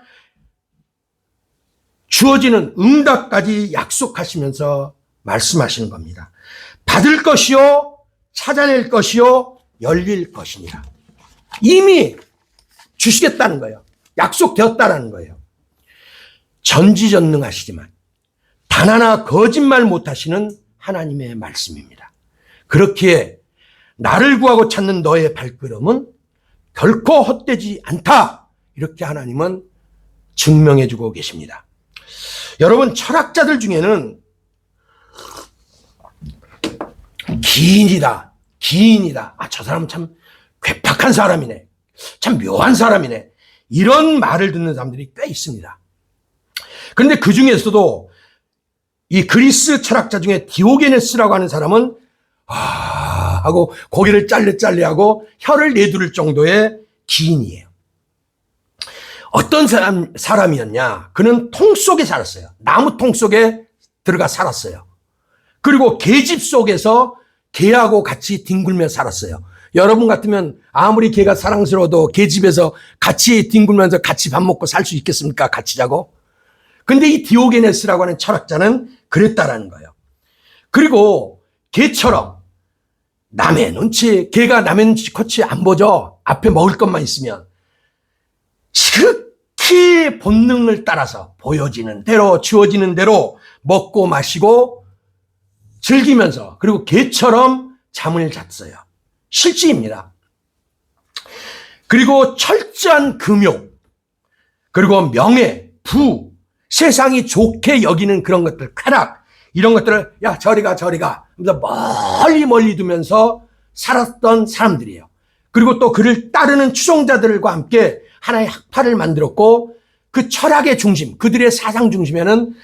주어지는 응답까지 약속하시면서 말씀하시는 겁니다. 받을 것이요, 찾아낼 것이요, 열릴 것이니라. 이미 주시겠다는 거예요. 약속되었다는 거예요. 전지전능하시지만 단 하나 거짓말 못하시는 하나님의 말씀입니다. 그렇기에 나를 구하고 찾는 너의 발걸음은 결코 헛되지 않다. 이렇게 하나님은 증명해 주고 계십니다. 여러분, 철학자들 중에는 기인이다. 저 사람은 참 괴팍한 사람이네. 참 묘한 사람이네. 이런 말을 듣는 사람들이 꽤 있습니다. 그런데 그 중에서도 이 그리스 철학자 중에 디오게네스라고 하는 사람은 하고 고개를 짤레짤레 하고 혀를 내두를 정도의 기인이에요. 어떤 사람이었냐? 그는 통 속에 살았어요. 나무 통 속에 들어가 살았어요. 그리고 개집 속에서 개하고 같이 뒹굴며 살았어요. 여러분 같으면 아무리 개가 사랑스러워도 개집에서 같이 뒹굴면서 같이 밥 먹고 살 수 있겠습니까? 같이 자고. 근데 이 디오게네스라고 하는 철학자는 그랬다라는 거예요. 그리고 개처럼 개가 남의 눈치 코치 안 보죠. 앞에 먹을 것만 있으면. 지극히 본능을 따라서 보여지는 대로 주어지는 대로 먹고 마시고 즐기면서 그리고 개처럼 잠을 잤어요. 실제입니다. 그리고 철저한 금욕, 그리고 명예, 부, 세상이 좋게 여기는 그런 것들, 쾌락, 이런 것들을 야 저리 가 하면서 멀리 두면서 살았던 사람들이에요. 그리고 또 그를 따르는 추종자들과 함께 하나의 학파를 만들었고, 그 철학의 중심, 그들의 사상 중심에는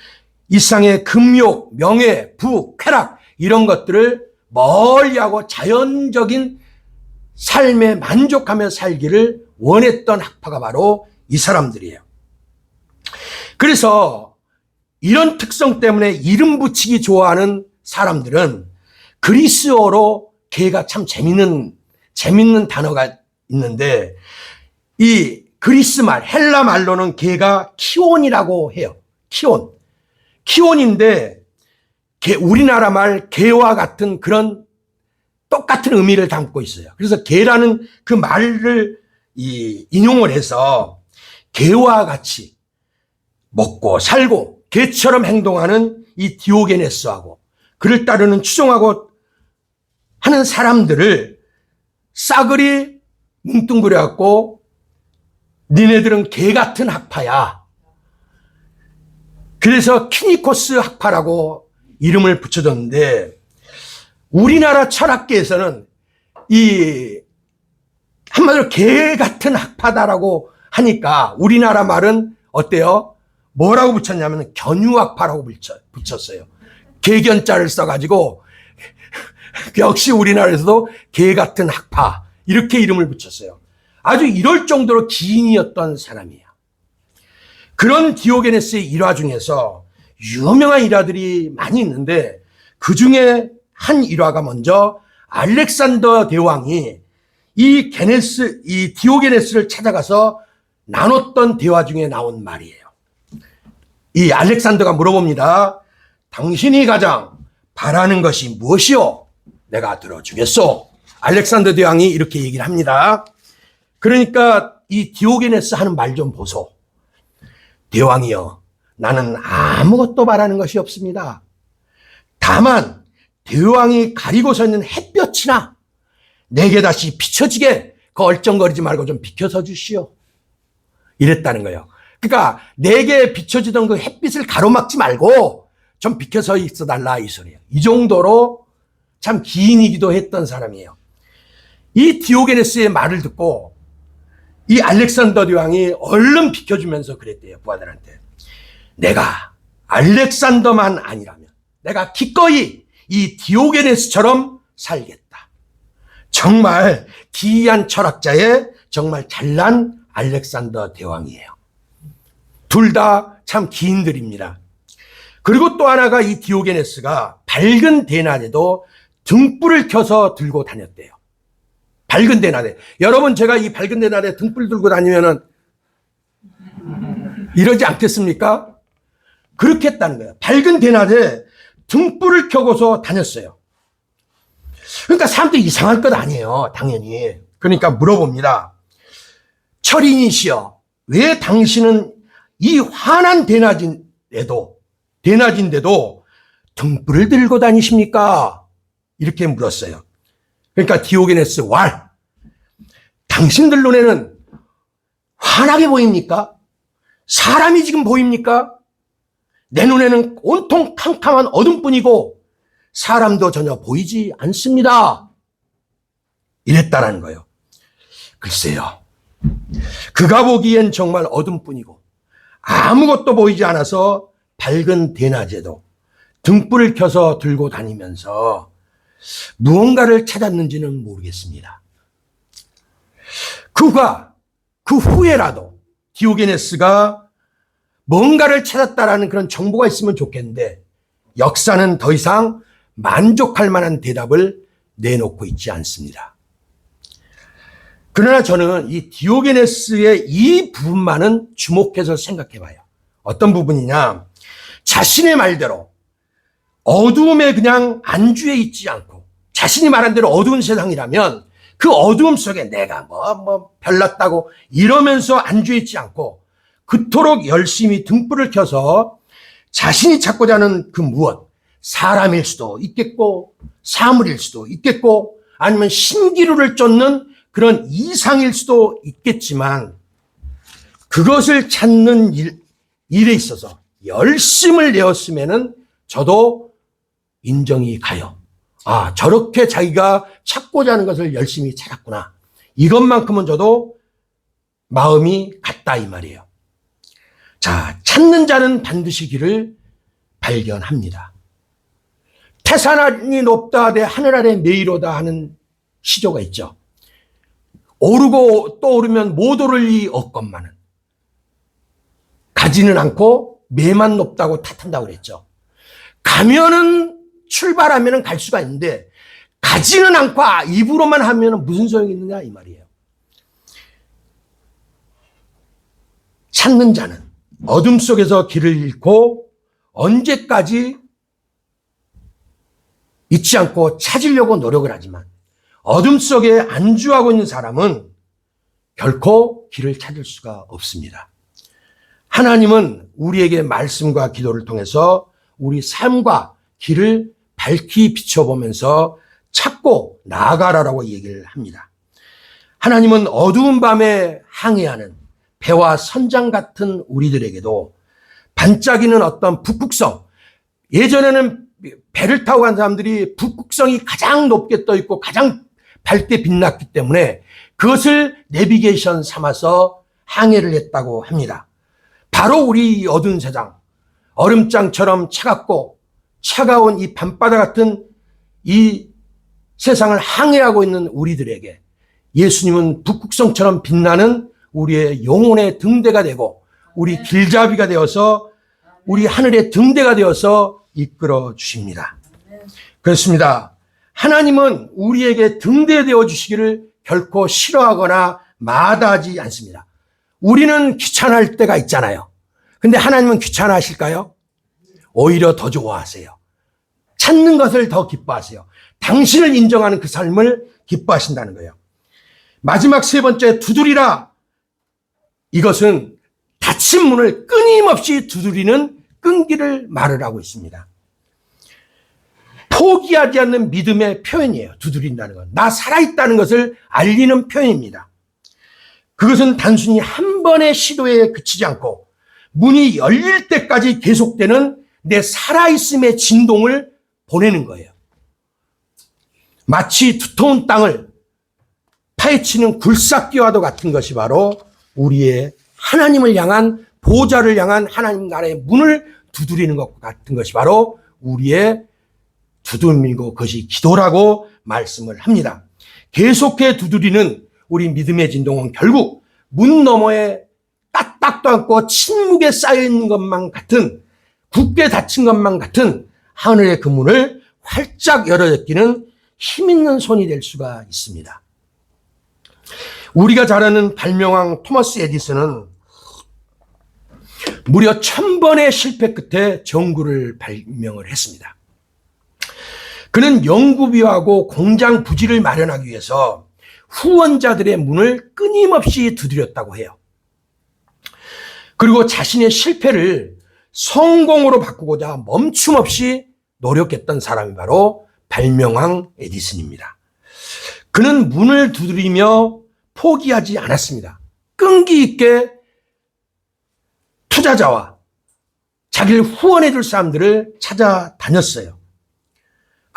이 세상의 금욕, 명예, 부, 쾌락 이런 것들을 멀리하고 자연적인 삶에 만족하며 살기를 원했던 학파가 바로 이 사람들이에요. 그래서 이런 특성 때문에 이름 붙이기 좋아하는 사람들은 그리스어로 개가 참 재밌는 단어가 있는데, 이 그리스 말, 헬라 말로는 개가 키온이라고 해요. 키온인데 우리나라 말 개와 같은 그런 똑같은 의미를 담고 있어요. 그래서 개라는 그 말을 인용을 해서 개와 같이 먹고 살고 개처럼 행동하는 이 디오게네스하고 그를 따르는 추종하고 하는 사람들을 싸그리 뭉뚱그려 갖고 니네들은 개 같은 학파야. 그래서 키니코스 학파라고 이름을 붙여줬는데, 우리나라 철학계에서는 이 한마디로 개 같은 학파다라고 하니까 우리나라 말은 어때요? 뭐라고 붙였냐면 견유학파라고 붙였어요. 개견자를 써가지고 역시 우리나라에서도 개 같은 학파 이렇게 이름을 붙였어요. 아주 이럴 정도로 기인이었던 사람이에요. 그런 디오게네스의 일화 중에서 유명한 일화들이 많이 있는데, 그 중에 한 일화가 먼저 알렉산더 대왕이 이 디오게네스를 찾아가서 나눴던 대화 중에 나온 말이에요. 이 알렉산더가 물어봅니다. 당신이 가장 바라는 것이 무엇이오? 내가 들어주겠소. 알렉산더 대왕이 이렇게 얘기를 합니다. 그러니까 이 디오게네스 하는 말 좀 보소. 대왕이여, 나는 아무것도 바라는 것이 없습니다. 다만 대왕이 가리고 서 있는 햇볕이나 내게 다시 비춰지게 그 얼쩡거리지 말고 좀 비켜서 주시오. 이랬다는 거예요. 그러니까 내게 비춰지던 그 햇빛을 가로막지 말고 좀 비켜서 있어달라, 이 소리예요. 이 정도로 참 기인이기도 했던 사람이에요. 이 디오게네스의 말을 듣고 이 알렉산더 대왕이 얼른 비켜주면서 그랬대요, 부하들한테. 내가 알렉산더만 아니라면 내가 기꺼이 이 디오게네스처럼 살겠다. 정말 기이한 철학자의 정말 잘난 알렉산더 대왕이에요. 둘 다 참 기인들입니다. 그리고 또 하나가 이 디오게네스가 밝은 대낮에도 등불을 켜서 들고 다녔대요. 밝은 대낮에. 여러분, 제가 이 밝은 대낮에 등불 들고 다니면은 이러지 않겠습니까? 그렇게 했다는 거예요. 밝은 대낮에 등불을 켜고서 다녔어요. 그러니까 사람들이 이상할 것 아니에요, 당연히. 그러니까 물어봅니다. 철인이시여, 왜 당신은 이 환한 대낮인데도 등불을 들고 다니십니까? 이렇게 물었어요. 그러니까 디오게네스 당신들 눈에는 환하게 보입니까? 사람이 지금 보입니까? 내 눈에는 온통 캄캄한 어둠뿐이고 사람도 전혀 보이지 않습니다. 이랬다라는 거예요. 글쎄요, 그가 보기엔 정말 어둠뿐이고 아무것도 보이지 않아서 밝은 대낮에도 등불을 켜서 들고 다니면서 무언가를 찾았는지는 모르겠습니다. 그 후에라도 디오게네스가 뭔가를 찾았다라는 그런 정보가 있으면 좋겠는데, 역사는 더 이상 만족할 만한 대답을 내놓고 있지 않습니다. 그러나 저는 이 디오게네스의 이 부분만은 주목해서 생각해 봐요. 어떤 부분이냐? 자신의 말대로 어두움에 그냥 안주해 있지 않고, 자신이 말한 대로 어두운 세상이라면 그 어두움 속에 내가 별났다고 이러면서 안주해 있지 않고 그토록 열심히 등불을 켜서 자신이 찾고자 하는 그 무엇, 사람일 수도 있겠고 사물일 수도 있겠고 아니면 신기루를 쫓는 그런 이상일 수도 있겠지만 그것을 찾는 일에 있어서 열심을 내었으면은 저도 인정이 가요. 아, 저렇게 자기가 찾고자 하는 것을 열심히 찾았구나. 이것만큼은 저도 마음이 같다 이 말이에요. 자, 찾는 자는 반드시 길을 발견합니다. 태산이 높다 하되 하늘 아래 메이로다 하는 시조가 있죠. 오르고 또 오르면 못 오를 리 없건만은 가지는 않고 매만 높다고 탓한다고 그랬죠. 가면은 출발하면은 갈 수가 있는데 가지는 않고 입으로만 하면은 무슨 소용이 있느냐 이 말이에요. 찾는 자는 어둠 속에서 길을 잃고 언제까지 잊지 않고 찾으려고 노력을 하지만 어둠 속에 안주하고 있는 사람은 결코 길을 찾을 수가 없습니다. 하나님은 우리에게 말씀과 기도를 통해서 우리 삶과 길을 밝히 비춰보면서 찾고 나아가라라고 얘기를 합니다. 하나님은 어두운 밤에 항해하는 배와 선장 같은 우리들에게도 반짝이는 어떤 북극성, 예전에는 배를 타고 간 사람들이 북극성이 가장 높게 떠 있고 가장 밝게 빛났기 때문에 그것을 내비게이션 삼아서 항해를 했다고 합니다. 바로 우리 어두운 세상, 얼음장처럼 차갑고 차가운 이 밤바다 같은 이 세상을 항해하고 있는 우리들에게 예수님은 북극성처럼 빛나는 우리의 영혼의 등대가 되고 우리 길잡이가 되어서 우리 하늘의 등대가 되어서 이끌어 주십니다. 그렇습니다. 하나님은 우리에게 등대 되어 주시기를 결코 싫어하거나 마다하지 않습니다. 우리는 귀찮을 때가 있잖아요. 근데 하나님은 귀찮아하실까요? 오히려 더 좋아하세요. 찾는 것을 더 기뻐하세요. 당신을 인정하는 그 삶을 기뻐하신다는 거예요. 마지막 세 번째, 두드리라. 이것은 닫힌 문을 끊임없이 두드리는 끈기를 말을 하고 있습니다. 포기하지 않는 믿음의 표현이에요. 두드린다는 건. 나 살아있다는 것을 알리는 표현입니다. 그것은 단순히 한 번의 시도에 그치지 않고 문이 열릴 때까지 계속되는 내 살아있음의 진동을 보내는 거예요. 마치 두터운 땅을 파헤치는 굴삭기와도 같은 것이 바로 우리의 하나님을 향한 보좌를 향한 하나님 나라의 문을 두드리는 것과 같은 것이 바로 우리의 두드리고 그것이 기도라고 말씀을 합니다. 계속해 두드리는 우리 믿음의 진동은 결국 문 너머에 까딱도 않고 침묵에 쌓여있는 것만 같은 굳게 닫힌 것만 같은 하늘의 그 문을 활짝 열어제끼는 힘있는 손이 될 수가 있습니다. 우리가 잘 아는 발명왕 토마스 에디슨은 무려 1000번의 실패 끝에 전구를 발명을 했습니다. 그는 연구비하고 공장 부지를 마련하기 위해서 후원자들의 문을 끊임없이 두드렸다고 해요. 그리고 자신의 실패를 성공으로 바꾸고자 멈춤 없이 노력했던 사람이 바로 발명왕 에디슨입니다. 그는 문을 두드리며 포기하지 않았습니다. 끈기 있게 투자자와 자기를 후원해 줄 사람들을 찾아다녔어요.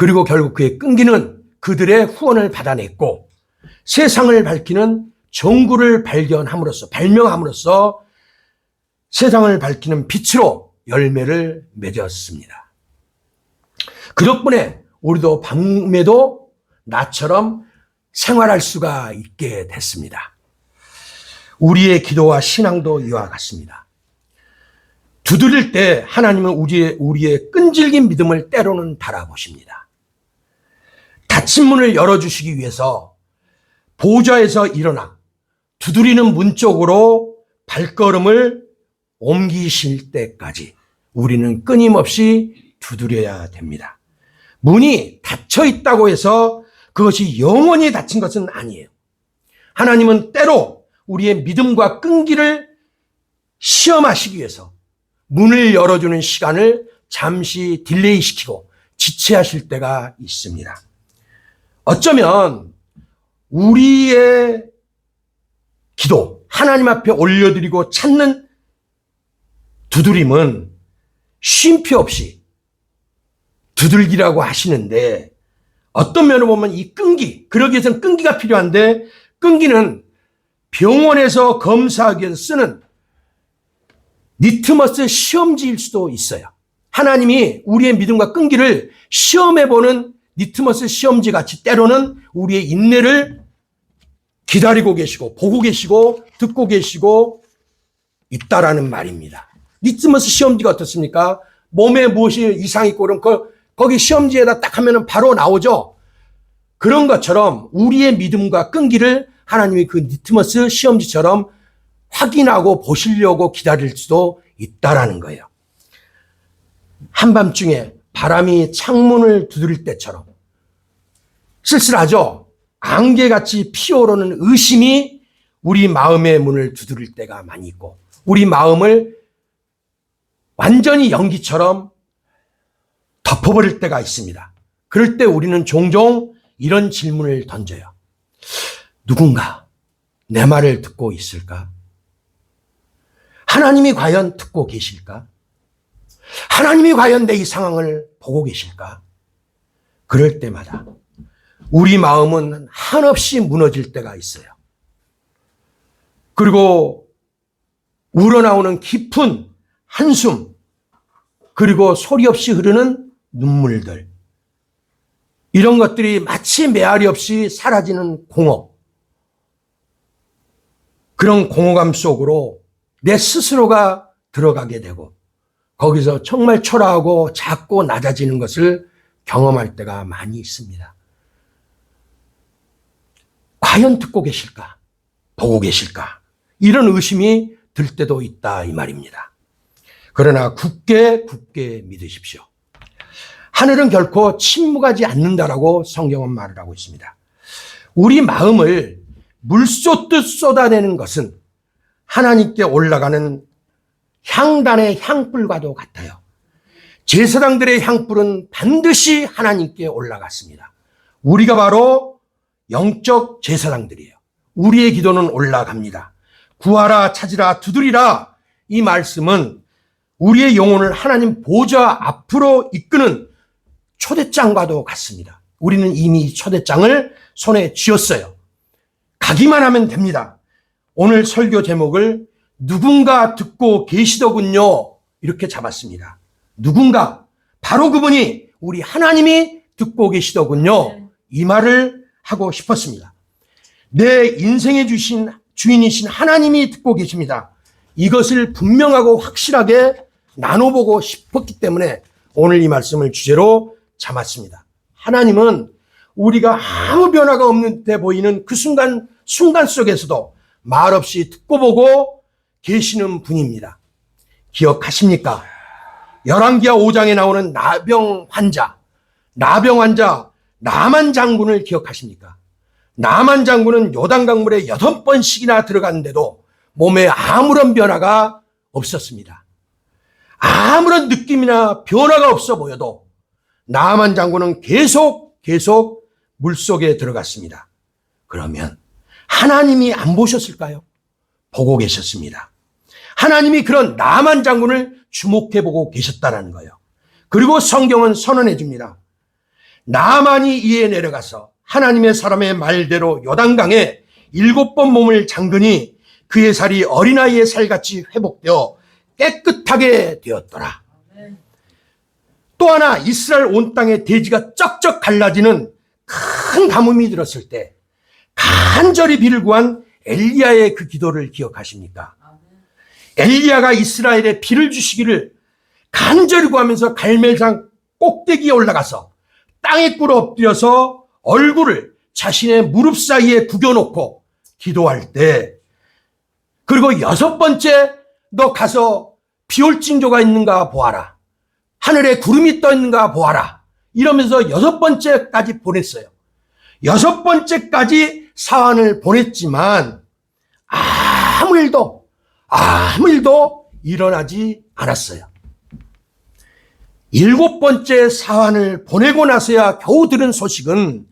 그리고 결국 그의 끈기는 그들의 후원을 받아냈고 세상을 밝히는 전구를 발명함으로써 세상을 밝히는 빛으로 열매를 맺었습니다. 그 덕분에 우리도 밤에도 나처럼 생활할 수가 있게 됐습니다. 우리의 기도와 신앙도 이와 같습니다. 두드릴 때 하나님은 우리의 끈질긴 믿음을 때로는 바라보십니다. 닫힌 문을 열어주시기 위해서 보좌에서 일어나 두드리는 문 쪽으로 발걸음을 옮기실 때까지 우리는 끊임없이 두드려야 됩니다. 문이 닫혀 있다고 해서 그것이 영원히 닫힌 것은 아니에요. 하나님은 때로 우리의 믿음과 끈기를 시험하시기 위해서 문을 열어주는 시간을 잠시 딜레이시키고 지체하실 때가 있습니다. 어쩌면 우리의 기도, 하나님 앞에 올려드리고 찾는 두드림은 쉼표 없이 두들기라고 하시는데, 어떤 면을 보면 이 끈기, 그러기 위해서는 끈기가 필요한데, 끈기는 병원에서 검사하기 위해서 쓰는 리트머스 시험지일 수도 있어요. 하나님이 우리의 믿음과 끈기를 시험해보는 리트머스 시험지 같이 때로는 우리의 인내를 기다리고 계시고 보고 계시고 듣고 계시고 있다라는 말입니다. 리트머스 시험지가 어떻습니까? 몸에 무엇이 이상이 있고 그럼 거기 시험지에다 딱 하면 바로 나오죠. 그런 것처럼 우리의 믿음과 끈기를 하나님이 그 리트머스 시험지처럼 확인하고 보시려고 기다릴 수도 있다라는 거예요. 한밤중에 바람이 창문을 두드릴 때처럼 쓸쓸하죠? 안개같이 피어오르는 의심이 우리 마음의 문을 두드릴 때가 많이 있고, 우리 마음을 완전히 연기처럼 덮어버릴 때가 있습니다. 그럴 때 우리는 종종 이런 질문을 던져요. 누군가 내 말을 듣고 있을까? 하나님이 과연 듣고 계실까? 하나님이 과연 내 이 상황을 보고 계실까? 그럴 때마다 우리 마음은 한없이 무너질 때가 있어요. 그리고 우러나오는 깊은 한숨, 그리고 소리 없이 흐르는 눈물들, 이런 것들이 마치 메아리 없이 사라지는 공허, 그런 공허감 속으로 내 스스로가 들어가게 되고 거기서 정말 초라하고 작고 낮아지는 것을 경험할 때가 많이 있습니다. 과연 듣고 계실까? 보고 계실까? 이런 의심이 들 때도 있다 이 말입니다. 그러나 굳게 믿으십시오. 하늘은 결코 침묵하지 않는다라고 성경은 말을 하고 있습니다. 우리 마음을 물쏟듯 쏟아내는 것은 하나님께 올라가는 향단의 향불과도 같아요. 제사장들의 향불은 반드시 하나님께 올라갔습니다. 우리가 바로 영적 제사장들이에요. 우리의 기도는 올라갑니다. 구하라, 찾으라, 두드리라, 이 말씀은 우리의 영혼을 하나님 보좌 앞으로 이끄는 초대장과도 같습니다. 우리는 이미 이 초대장을 손에 쥐었어요. 가기만 하면 됩니다. 오늘 설교 제목을 누군가 듣고 계시더군요, 이렇게 잡았습니다. 누군가, 바로 그분이 우리 하나님이 듣고 계시더군요, 이 말을 하고 싶었습니다. 내 인생에 주신 주인이신 하나님이 듣고 계십니다. 이것을 분명하고 확실하게 나눠보고 싶었기 때문에 오늘 이 말씀을 주제로 잡았습니다. 하나님은 우리가 아무 변화가 없는 데 보이는 그 순간 속에서도 말없이 듣고 보고 계시는 분입니다. 기억하십니까? 열왕기하 5장에 나오는 나병 환자 나만 장군을 기억하십니까? 나만 장군은 요단강물에 8번씩이나 들어갔는데도 몸에 아무런 변화가 없었습니다. 아무런 느낌이나 변화가 없어 보여도 나만 장군은 계속 물속에 들어갔습니다. 그러면 하나님이 안 보셨을까요? 보고 계셨습니다. 하나님이 그런 나만 장군을 주목해보고 계셨다는 거예요. 그리고 성경은 선언해 줍니다. 나만이 이에 내려가서 하나님의 사람의 말대로 요단강에 7번 몸을 잠그니 그의 살이 어린아이의 살같이 회복되어 깨끗하게 되었더라. 또 하나, 이스라엘 온 땅의 대지가 쩍쩍 갈라지는 큰 가뭄이 들었을 때 간절히 비를 구한 엘리야의 그 기도를 기억하십니까? 엘리야가 이스라엘에 비를 주시기를 간절히 구하면서 갈멜산 꼭대기에 올라가서 땅에 꿇어 엎드려서 얼굴을 자신의 무릎 사이에 구겨놓고 기도할 때, 그리고 6번째, 너 가서 비올 징조가 있는가 보아라, 하늘에 구름이 떠 있는가 보아라, 이러면서 6번째까지 보냈어요. 6번째까지 사환을 보냈지만 아무 일도 일어나지 않았어요. 7번째 사환을 보내고 나서야 겨우 들은 소식은,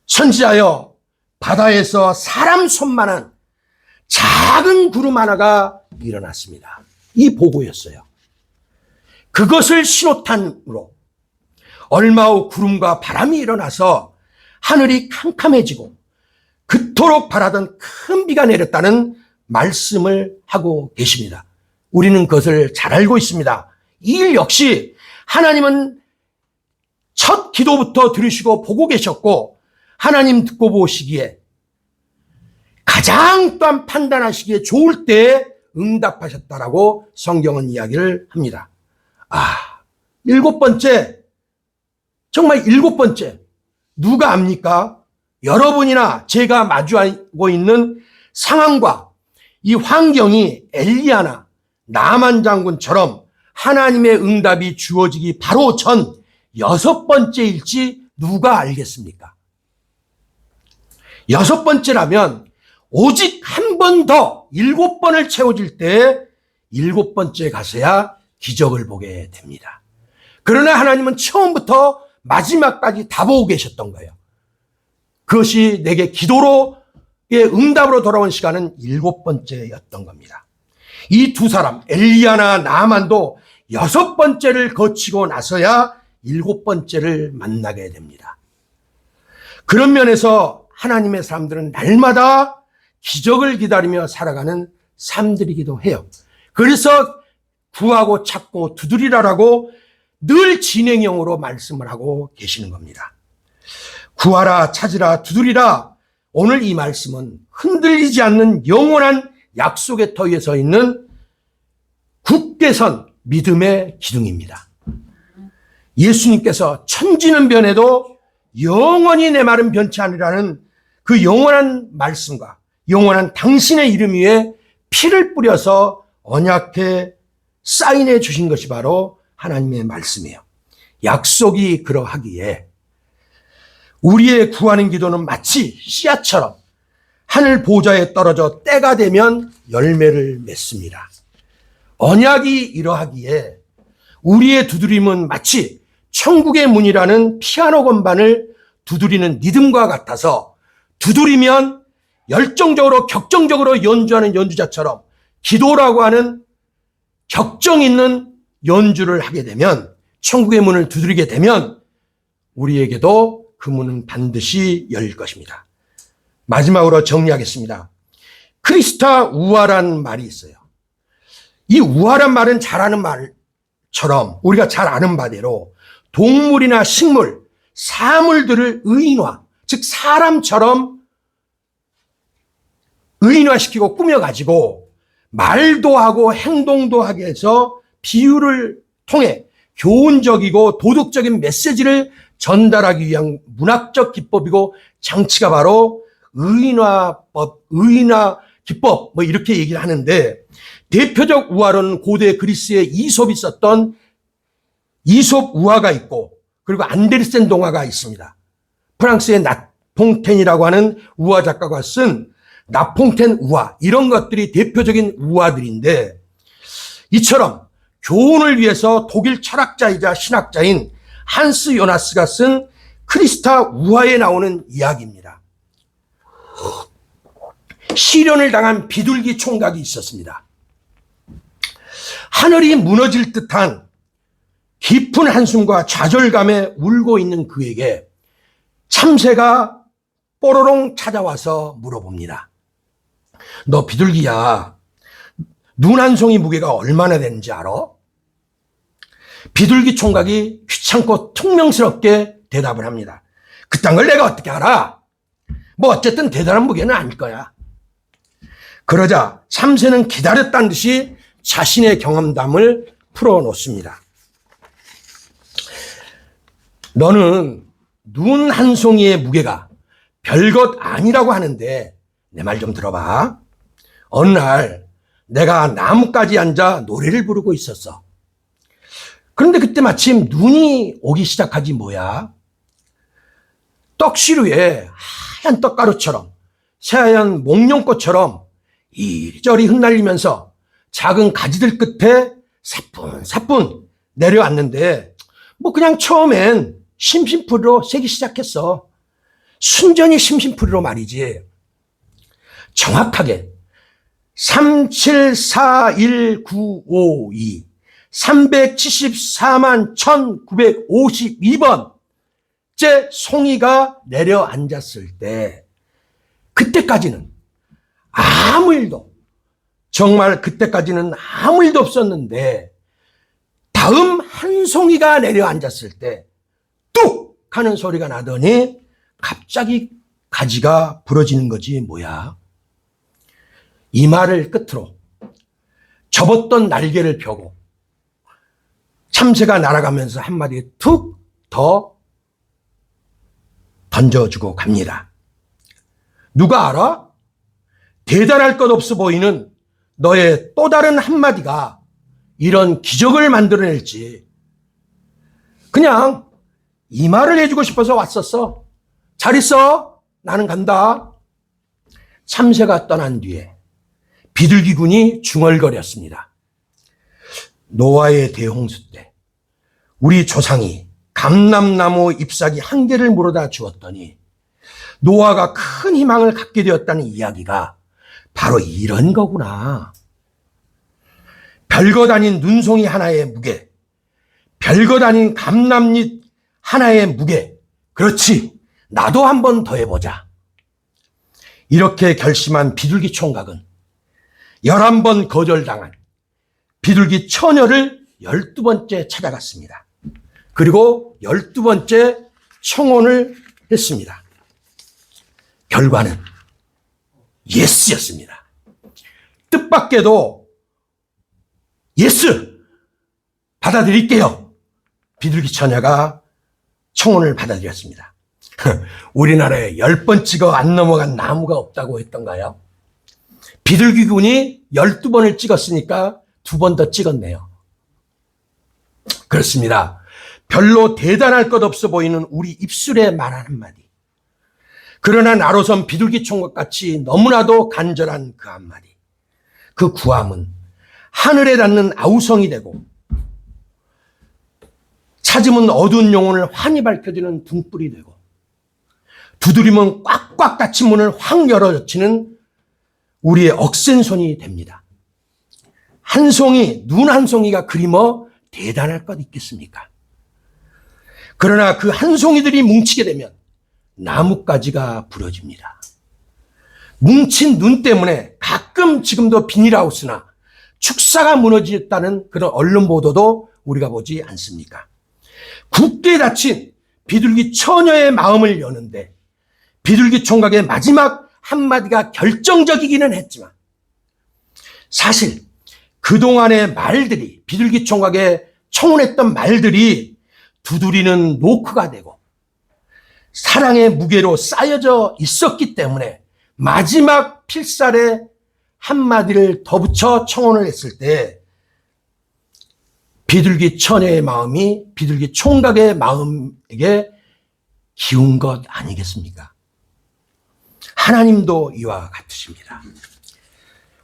선지자여, 바다에서 사람 손만한 작은 구름 하나가 일어났습니다. 이 보고였어요. 그것을 신호탄으로 얼마 후 구름과 바람이 일어나서 하늘이 캄캄해지고 그토록 바라던 큰 비가 내렸다는 말씀을 하고 계십니다. 우리는 그것을 잘 알고 있습니다. 이 일 역시 하나님은 첫 기도부터 들으시고 보고 계셨고 하나님 듣고 보시기에 가장 또한 판단하시기에 좋을 때에 응답하셨다라고 성경은 이야기를 합니다. 일곱 번째, 정말 일곱 번째, 누가 압니까? 여러분이나 제가 마주하고 있는 상황과 이 환경이 엘리야나 나만 장군처럼 하나님의 응답이 주어지기 바로 전 여섯 번째일지 누가 알겠습니까? 여섯 번째라면 오직 한 번 더 일곱 번을 채워질 때 일곱 번째 가서야 기적을 보게 됩니다. 그러나 하나님은 처음부터 마지막까지 다 보고 계셨던 거예요. 그것이 내게 기도로의 응답으로 돌아온 시간은 일곱 번째였던 겁니다. 이 두 사람 엘리야나 나아만도 여섯 번째를 거치고 나서야 일곱 번째를 만나게 됩니다. 그런 면에서 하나님의 사람들은 날마다 기적을 기다리며 살아가는 삶들이기도 해요. 그래서 구하고 찾고 두드리라라고 늘 진행형으로 말씀을 하고 계시는 겁니다. 구하라, 찾으라, 두드리라. 오늘 이 말씀은 흔들리지 않는 영원한 약속의 터 위에 서 있는 굳게 선 믿음의 기둥입니다. 예수님께서 천지는 변해도 영원히 내 말은 변치 않으라는 그 영원한 말씀과 영원한 당신의 이름 위에 피를 뿌려서 언약해 사인해 주신 것이 바로 하나님의 말씀이에요. 약속이 그러하기에 우리의 구하는 기도는 마치 씨앗처럼 하늘 보좌에 떨어져 때가 되면 열매를 맺습니다. 언약이 이러하기에 우리의 두드림은 마치 천국의 문이라는 피아노 건반을 두드리는 리듬과 같아서 두드리면 열정적으로 격정적으로 연주하는 연주자처럼 기도라고 하는 격정 있는 연주를 하게 되면 천국의 문을 두드리게 되면 우리에게도 그 문은 반드시 열릴 것입니다. 마지막으로 정리하겠습니다. 크리스타 우화란 말이 있어요. 이 우화란 말은 잘 아는 말처럼 우리가 잘 아는 바대로 동물이나 식물, 사물들을 의인화, 즉 사람처럼 의인화시키고 꾸며가지고 말도 하고 행동도 하게 해서 비유를 통해 교훈적이고 도덕적인 메시지를 전달하기 위한 문학적 기법이고 장치가 바로 의인화법, 의인화 기법 뭐 이렇게 얘기를 하는데 대표적 우화로는 고대 그리스의 이솝이 썼던 이솝 우화가 있고 그리고 안데르센 동화가 있습니다. 프랑스의 나퐁텐이라고 하는 우화 작가가 쓴 나퐁텐 우화 이런 것들이 대표적인 우화들인데 이처럼 교훈을 위해서 독일 철학자이자 신학자인 한스 요나스가 쓴 크리스타 우화에 나오는 이야기입니다. 시련을 당한 비둘기 총각이 있었습니다. 하늘이 무너질 듯한 깊은 한숨과 좌절감에 울고 있는 그에게 참새가 뽀로롱 찾아와서 물어봅니다. 너 비둘기야, 눈 한 송이 무게가 얼마나 되는지 알아? 비둘기 총각이 귀찮고 퉁명스럽게 대답을 합니다. 그딴 걸 내가 어떻게 알아? 뭐 어쨌든 대단한 무게는 아닐 거야. 그러자 참새는 기다렸다는 듯이 자신의 경험담을 풀어놓습니다. 너는 눈 한 송이의 무게가 별것 아니라고 하는데 내 말 좀 들어봐. 어느 날 내가 나뭇가지에 앉아 노래를 부르고 있었어. 그런데 그때 마침 눈이 오기 시작하지 뭐야. 떡시루에 하얀 떡가루처럼 새하얀 목련꽃처럼 이리저리 흩날리면서 작은 가지들 끝에 사뿐사뿐 내려왔는데 뭐 그냥 처음엔 심심풀이로 새기 시작했어. 순전히 심심풀이로 말이지. 정확하게 3741952 374만 1952번째 송이가 내려앉았을 때 그때까지는 아무 일도, 정말 그때까지는 아무 일도 없었는데 다음 한 송이가 내려앉았을 때 뚝 하는 소리가 나더니 갑자기 가지가 부러지는 거지 뭐야. 이마를 끝으로 접었던 날개를 펴고 참새가 날아가면서 한마디 툭 더 던져주고 갑니다. 누가 알아? 대단할 것 없어 보이는 너의 또 다른 한마디가 이런 기적을 만들어낼지. 그냥 이 말을 해주고 싶어서 왔었어. 잘 있어. 나는 간다. 참새가 떠난 뒤에 비둘기군이 중얼거렸습니다. 노아의 대홍수 때 우리 조상이 감람나무 잎사귀 한 개를 물어다 주었더니 노아가 큰 희망을 갖게 되었다는 이야기가 바로 이런 거구나. 별것 아닌 눈송이 하나의 무게, 별것 아닌 감람잎 하나의 무게. 그렇지, 나도 한번 더 해보자. 이렇게 결심한 비둘기 총각은 11번 거절당한 비둘기 처녀를 12번째 찾아갔습니다. 그리고 12번째 청혼을 했습니다. 결과는 예스였습니다. 뜻밖에도 예스! 받아들일게요. 비둘기 처녀가 청혼을 받아들였습니다. 우리나라에 10번 찍어 안 넘어간 나무가 없다고 했던가요? 비둘기군이 12번을 찍었으니까 2번 더 찍었네요. 그렇습니다. 별로 대단할 것 없어 보이는 우리 입술의 말 한마디. 그러나 나로선 비둘기 총각같이 너무나도 간절한 그 한마디. 그 구함은 하늘에 닿는 아우성이 되고 찾으면 어두운 영혼을 환히 밝혀주는 등불이 되고 두드리면 꽉꽉 닫힌 문을 확 열어젖히는 우리의 억센 손이 됩니다. 한 송이, 눈 한 송이가 그리 뭐 대단할 것 있겠습니까? 그러나 그 한 송이들이 뭉치게 되면 나뭇가지가 부러집니다. 뭉친 눈 때문에 가끔 지금도 비닐하우스나 축사가 무너졌다는 그런 언론 보도도 우리가 보지 않습니까? 굳게 닫힌 비둘기 처녀의 마음을 여는데 비둘기 총각의 마지막 한마디가 결정적이기는 했지만 사실 그동안의 말들이, 비둘기 총각의 청혼했던 말들이 두드리는 노크가 되고 사랑의 무게로 쌓여져 있었기 때문에 마지막 필살에 한마디를 더 붙여 청혼을 했을 때 비둘기 처녀의 마음이 비둘기 총각의 마음에게 기운 것 아니겠습니까? 하나님도 이와 같으십니다.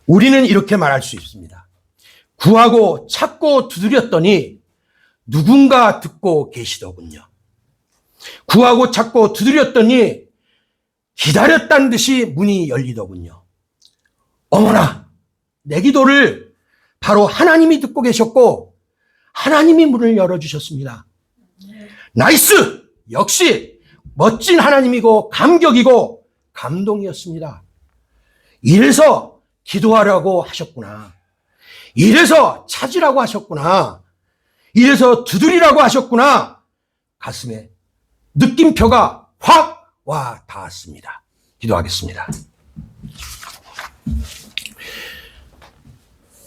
우리는 이렇게 말할 수 있습니다. 구하고 찾고 두드렸더니 누군가 듣고 계시더군요. 구하고 찾고 두드렸더니 기다렸다는 듯이 문이 열리더군요. 어머나, 내 기도를 바로 하나님이 듣고 계셨고 하나님이 문을 열어주셨습니다. 나이스! 역시 멋진 하나님이고 감격이고 감동이었습니다. 이래서 기도하라고 하셨구나. 이래서 찾으라고 하셨구나. 이래서 두드리라고 하셨구나. 가슴에 느낌표가 확 와 닿았습니다. 기도하겠습니다.